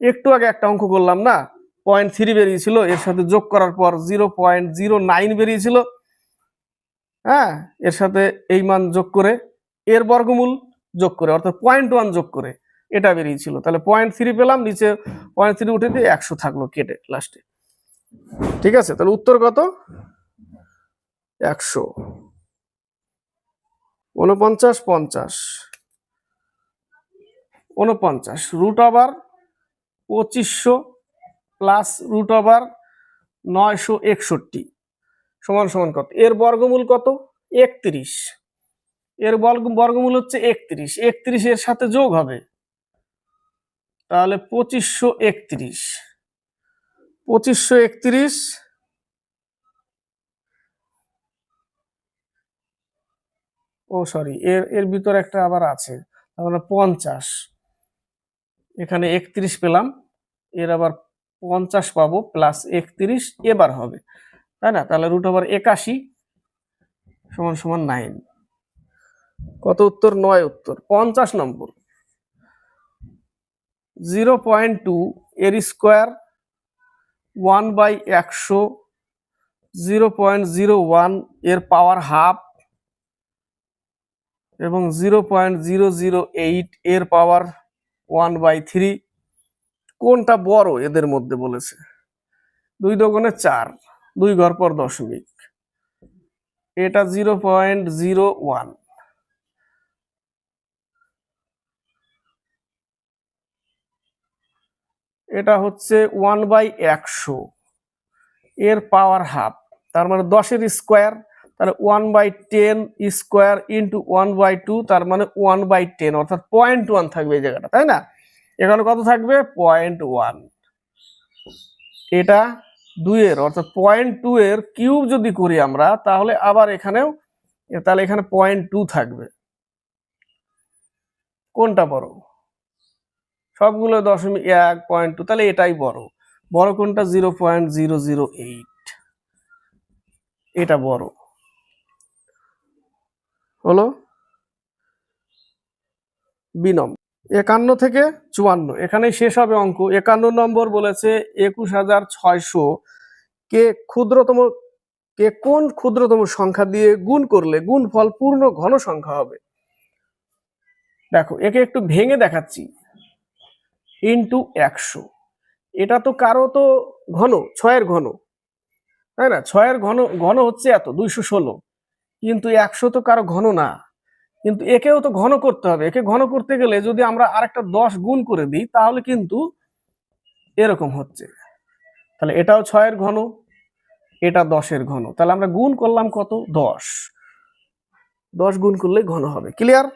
একটু আগে একটা অঙ্ক করলাম না, 0.3 বেরিয়েছিল, এর সাথে যোগ করার পর 0.09 বেরিয়েছিল, হ্যাঁ, এর সাথে এই মান যোগ করে এর বর্গমূল যোগ করে, অর্থাৎ 0.1 যোগ করে এটা বেরিয়েছিল। তাহলে 0.3 পেলাম, নিচে 0.3 উঠে দিয়ে 100 থাকলো কেটে লাস্টে। ঠিক আছে, তাহলে উত্তর কত? 100। 49 50 49 root over 2500 plus root over 961 সমান সমান কত? এর বর্গমূল কত? 31। এর বর্গমূল হচ্ছে 31, 31 এর সাথে যোগ হবে, তাহলে 2531। 2531, ও সরি, এর ভিতরে একটা আবার আছে, তাহলে 50, এখানে 31 পেলাম, এর আবার 50 পাবো, প্লাস 31 এবার হবে, তাই না? তাহলে রুট ওভার 81 সমান সমান 9। কত উত্তর? 9 উত্তর। 50 নম্বর, 0.2 এর স্কোয়ার 1/100, 0.01 এর পাওয়ার হাফ এবং 0.008 এর পাওয়ার 1/3, কোনটা বড় এদের মধ্যে বলেছে? 2 দোকানে 4, 2 ঘর পর দশমিক, এটা 0.01, এটা হচ্ছে 1/100 এর পাওয়ার হাফ, তার মানে 10 এর স্কোয়ার, তাহলে 1/10 স্কোয়ার ইন্টু 1/2, তার মানে 1/10, অর্থাৎ 0.1 থাকবে এই জায়গাটা, তাই না? এখানে কত থাকবে? 0.1। এটা 2 এর, অর্থাৎ 0.2 এর কিউব যদি করি আমরা, তাহলে আবার এখানেও, তাহলে এখানে 0.2 থাকবে। কোনটা বড়? সবগুলো দশমিক 1, 0.2, তাহলে এটাই বড়। বড় কোনটা? 0.008, এটা বড় হলো। বি নম্বর 51 থেকে 54, এখানেই শেষ হবে অঙ্ক। 51 নম্বর বলেছে 21600 কে কোন ক্ষুদ্রতম সংখ্যা দিয়ে গুণ করলে গুণফল পূর্ণ ঘন সংখ্যা হবে? দেখো, একে একটু ভেঙে দেখাচ্ছি। ইন্টু 100, এটা তো কারো তো ঘন, 6 এর ঘন, তাই না? 6 এর ঘন ঘন হচ্ছে এত 216, কিন্তু 100 তো কারো ঘন না, কিন্তু একেও তো ঘন করতে হবে। একে ঘন করতে গেলে যদি আমরা আরেকটা 10 গুণ করে দিই, তাহলে কিন্তু এরকম হচ্ছে। তাহলে এটাও 6 এর ঘন, এটা 10 এর ঘন, তাহলে আমরা গুণ করলাম কত? 10, 10 গুণ করলে ঘন হবে। ক্লিয়ার?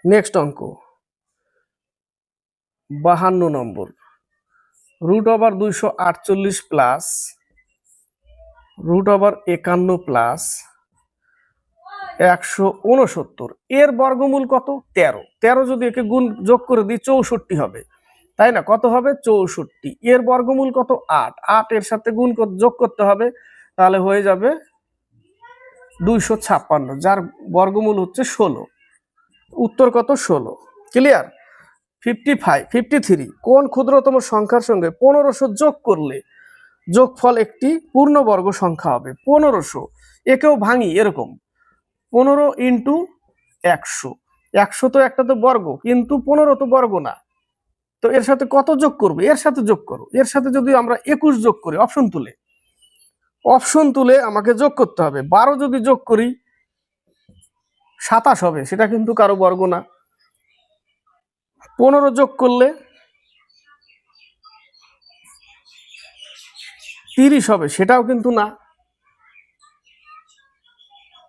নেক্সট অঙ্ক 52 নম্বর √248 প্লাস √51 প্লাস 169 এর বর্গমূল কত? 13। 13 যদি একে গুণ যোগ করে দিই 64 হবে, তাই না? কত হবে? 64। এর বর্গমূল কত? 8। 8 এর সাথে গুণ যোগ করতে হবে, তাহলে হয়ে যাবে 256, যার বর্গমূল হচ্ছে 16। উত্তর কত? 16। ক্লিয়ার? 53 কোন ক্ষুদ্রতম সংখ্যার সঙ্গে 1500 যোগ করলে যোগফল একটি পূর্ণবর্গ সংখ্যা হবে? 1500 একেও ভাঙি এরকম 15 ইন্টু 100। 100 তো একটা তো বর্গ, কিন্তু 15 তো বর্গ না। তো এর সাথে কত যোগ করবে? এর সাথে যোগ করো। এর সাথে যদি আমরা 21 যোগ করি, অপশন তুলে আমাকে যোগ করতে হবে। 12 যদি যোগ করি 27 হবে, সেটা কিন্তু কারো বর্গ না। 15 যোগ করলে 30 হবে, সেটাও কিন্তু না।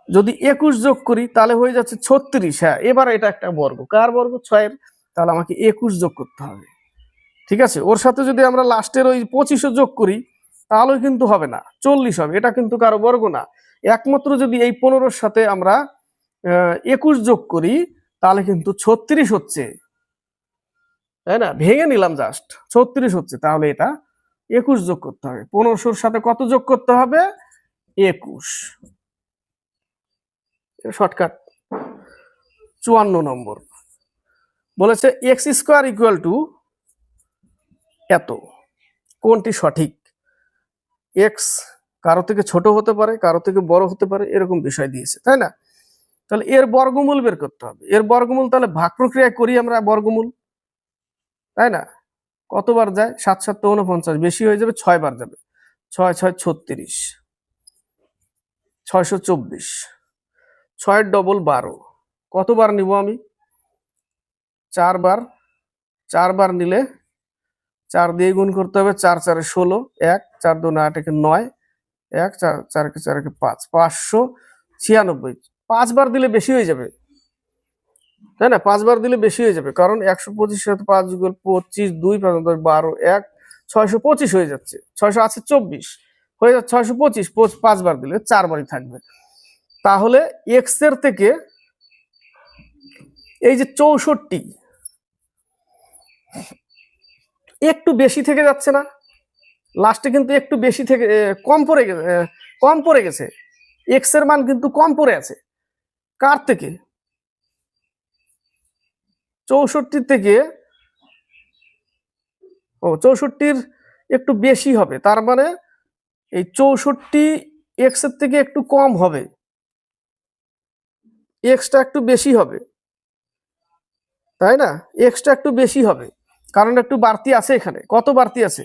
যদি 21 যোগ করি তাহলে হয়ে যাচ্ছে 36। হ্যাঁ, এবার এটা একটা বর্গ। কার বর্গ? 6 এর। তাহলে আমাকে 21 যোগ করতে হবে। ঠিক আছে, ওর সাথে যদি আমরা লাস্টের ওই 25 যোগ করি তাহলেও কিন্তু হবে না, 40 হবে। এটা কিন্তু কারো বর্গ না। একমাত্র যদি এই 15-র সাথে আমরা 21 যোগ করি তাহলে কিন্তু 36 হচ্ছে, তাই না? ভেঙে নিলাম জাস্ট, 36 হচ্ছে। তাহলে এটা 21 যোগ করতে হবে। 1500-র সাথে কত যোগ করতে হবে? 21। শর্টকাট। 54 নম্বর বলেছে x² = এত, কোনটি সঠিক? এক্স কারো থেকে ছোট হতে পারে, কারো থেকে বড় হতে পারে, এরকম বিষয় দিয়েছে, তাই না? তাহলে এর বর্গমূল বের করতে হবে। এর বর্গমূল তাহলে ভাগ প্রক্রিয়া করি আমরা বর্গমূল, তাই না? কতবার যায়? 7 7 49, বেশি হয়ে যাবে, 6 বার যাবে। 6 6 36, 624, 6 ডবল 12। কতবার নিব আমি? 4 বার। 4 বার নিলে 4 দিয়ে গুণ করতে হবে। 4 4 16, 1 4 2 8 1 9, 1 4 4 4 5, 596। 5 বার দিলে বেশি হয়ে যাবে, তাই না? 5 বার দিলে বেশি হয়ে যাবে, কারণ 125 সাথে 5 যুগল 25, 2 5 12, 1 625 হয়ে যাচ্ছে। 600 আছে 24 হয়ে যাচ্ছে 625। 5 বার দিলে 4 বারই থাকবে। তাহলে এক্স এর থেকে এই যে 64 একটু বেশি থেকে যাচ্ছে না? লাস্টে কিন্তু একটু বেশি থেকে কম পড়ে গেছে। এক্স এর মান কিন্তু কম পড়ে আছে। কার থেকে? 64 থেকে। 64 একটু বেশি হবে, তার মানে এই 64 এক্স এর থেকে একটু কম হবে, এক্সটা একটু বেশি হবে, তাই না? এক্সটা একটু বেশি হবে, কারণ একটু বাড়তি আছে এখানে। কত বাড়তি আছে?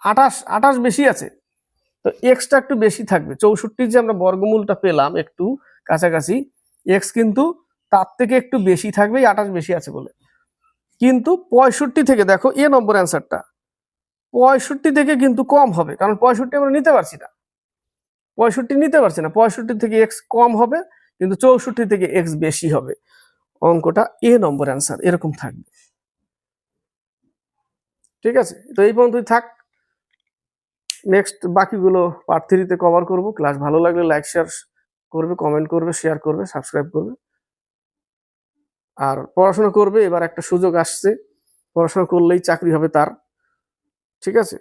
28। 28 বেশি আছে, তো এক্সটা একটু বেশি থাকবে। 64 যে আমরা বর্গমূলটা পেলাম একটু কাছাকাছি, এক্স কিন্তু তার থেকে একটু বেশি থাকবে, 28 বেশি আছে বলে। কিন্তু 65 থেকে দেখো নম্বর অ্যান্সারটা 65 থেকে কিন্তু কম হবে, কারণ 65 আমরা নিতে পারছি না। 65 থেকে এক্স কম হবে, কিন্তু 64 থেকে এক্স বেশি হবে। অঙ্কটা নম্বর অ্যান্সার এরকম থাকবে। ঠিক আছে, তো এই পর্যন্তই থাক। নেক্সট বাকিগুলো পার্ট 3-তে কভার করব। ক্লাস ভালো লাগলে লাইক শেয়ার করবে, কমেন্ট করবে, শেয়ার করবে, সাবস্ক্রাইব করবে, আর পড়াশোনা করবে। এবার একটা সুযোগ আসছে, পড়াশোনা করলেই চাকরি হবে তার। ঠিক আছে।